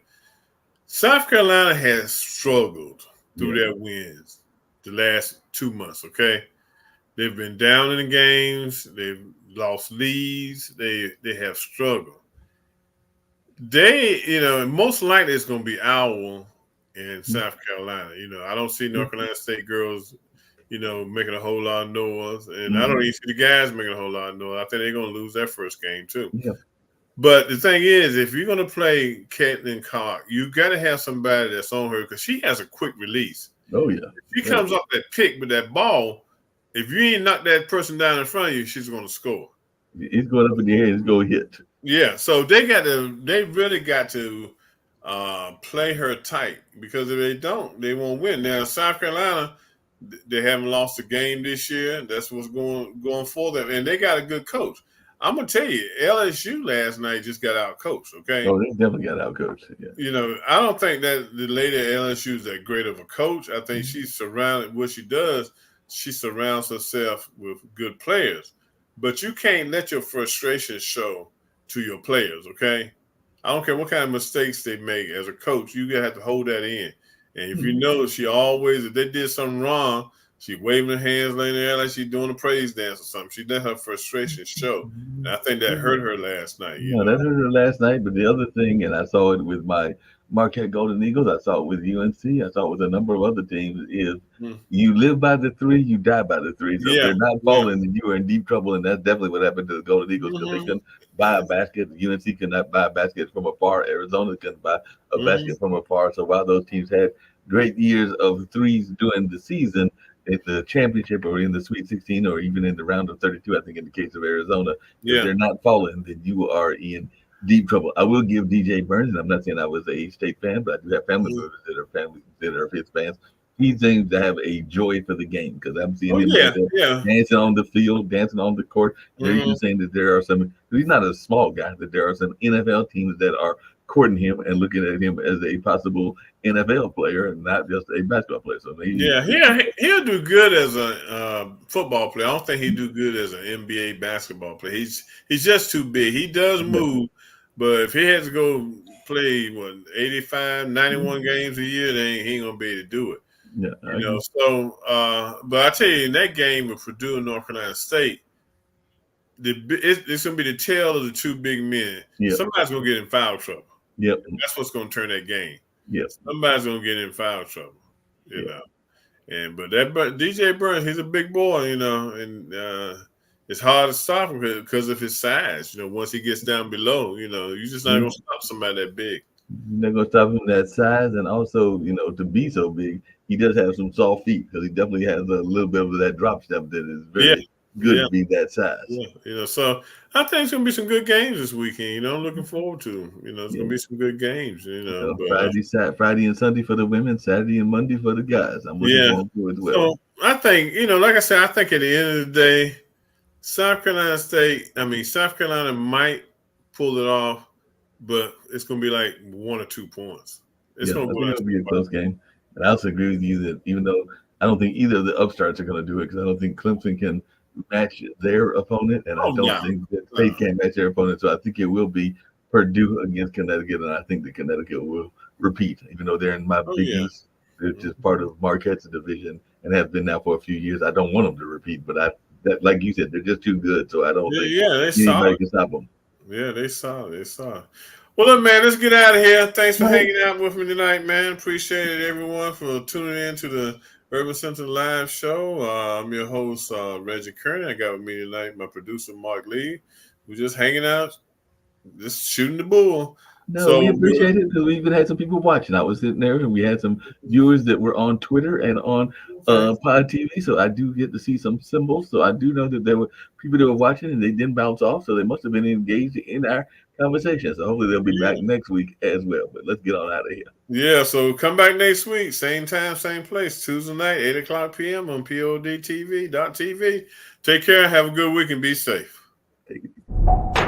South Carolina has struggled through Yeah. their wins the last 2 months. Okay, they've been down in the games. They've lost leads. They have struggled. You know, most likely it's going to be Owl in South Carolina. You know, I don't see North Carolina State girls, you know, making a whole lot of noise, and I don't Mhm. even see the guys making a whole lot of noise. I think they're going to lose their first game too. Yeah. But the thing is, if you're going to play Caitlin Clark, you got to have somebody that's on her, because she has a quick release. Oh yeah. If she Yeah. comes up that pick with that ball, if you ain't knock that person down in front of you, she's going to score. It's going up in the air. It's going to hit. Yeah, so they really got to play her tight, because if they don't, they won't win. Now, South Carolina, they haven't lost a game this year. That's what's going for them, and they got a good coach. I'm gonna tell you, LSU last night just got out coached. Okay, Oh, they definitely got out coached. Yeah. you know, I don't think that the lady at LSU is that great of a coach. I think she's surrounded. What she does, she surrounds herself with good players. But you can't let your frustration show to your players. Okay, I don't care what kind of mistakes they make. As a coach, you gotta have to hold that in. And if you know she always, if they did something wrong, she waving her hands laying there like she's doing a praise dance or something. She let her frustration show. And I think that hurt her last night. You Yeah, that hurt her last night. But the other thing, and I saw it with my Marquette Golden Eagles, I saw it with UNC, I saw it with a number of other teams, is know. you live by the three, you die by the three. So if Yeah, they're not yeah. falling, then you are in deep trouble. And that's definitely what happened to the Golden Eagles because they hmm couldn't buy a basket. UNC could not buy a basket from afar. Arizona couldn't buy a hmm basket from afar. So while those teams had great years of threes during the season, at the championship or in the Sweet 16 or even in the round of 32, I think in the case of Arizona, if Yeah. they're not falling, then you are in deep trouble. I will give DJ Burns, and I'm not saying I was a state fan, but I do have family Mhm. members that are his fans. He seems to have a joy for the game because I'm seeing Oh him yeah, out there yeah. dancing on the field, dancing on the court. They're hmm even saying that there are some. He's not a small guy. That there are some NFL teams that are courting him and looking at him as a possible NFL player and not just a basketball player. So he, Yeah, he'll do good as a football player. I don't think he'd do good as an NBA basketball player. He's just too big. He does yeah, move, but if he has to go play 85, 91 games a year, then he ain't gonna be able to do it. yeah, I You know, agree. so but I tell you, in that game with Purdue and North Carolina State, it's gonna be the tale of the two big men. Yep, Somebody's gonna get in foul trouble. yep, That's what's gonna turn that game. yep, Somebody's gonna get in foul trouble. You yep. know. But DJ Burns, he's a big boy, and it's hard to stop him because of his size. Once he gets down below, you're just not gonna stop somebody that big. You're not gonna stop him that size, and also, to be so big, he does have some soft feet because he definitely has a little bit of that drop step that is Yeah, very good yeah, to be that size. yeah. So I think it's gonna be some good games this weekend. I'm looking forward to them. It's Yeah, gonna be some good games. But Friday and Sunday for the women, Saturday and Monday for the guys. I'm looking yeah. forward to it as well. So I think like I said, I think at the end of the day, South Carolina might pull it off, but it's going to be like 1 or 2 points. It's Yeah, going I to go think down it'll to be a the wire. close game. And I also agree with you that even though I don't think either of the upstarts are going to do it, because I don't think Clemson can match their opponent, and I Oh, don't no. think that No. State can match their opponent. So I think it will be Purdue against Connecticut, and I think that Connecticut will repeat, even though they're in my Oh, Big yeah. East, which is part of Marquette's division and have been now for a few years. I don't want them to repeat, but like you said, they're just too good, so I don't think Yeah, they anybody solid. can stop them. Yeah, they solid. They solid. Well, look, man, let's get out of here. Thanks for All right. hanging out with me tonight, man. Appreciate it, everyone, for tuning in to the Urban Center Live Show. I'm your host, Reggie Kearney. I got with me tonight my producer, Mark Lee. We're just hanging out, just shooting the bull. No, we So, appreciate it because we even had some people watching. I was sitting there and we had some viewers that were on Twitter and on okay. Pod TV. So I do get to see some symbols. So I do know that there were people that were watching and they didn't bounce off. So they must have been engaged in our conversation. So hopefully they'll be back Yeah. next week as well. But let's get on out of here. Yeah, so come back next week, same time, same place, Tuesday night, 8 o'clock p.m. on PODTV.tv. Take care, have a good week, and be safe. Take it.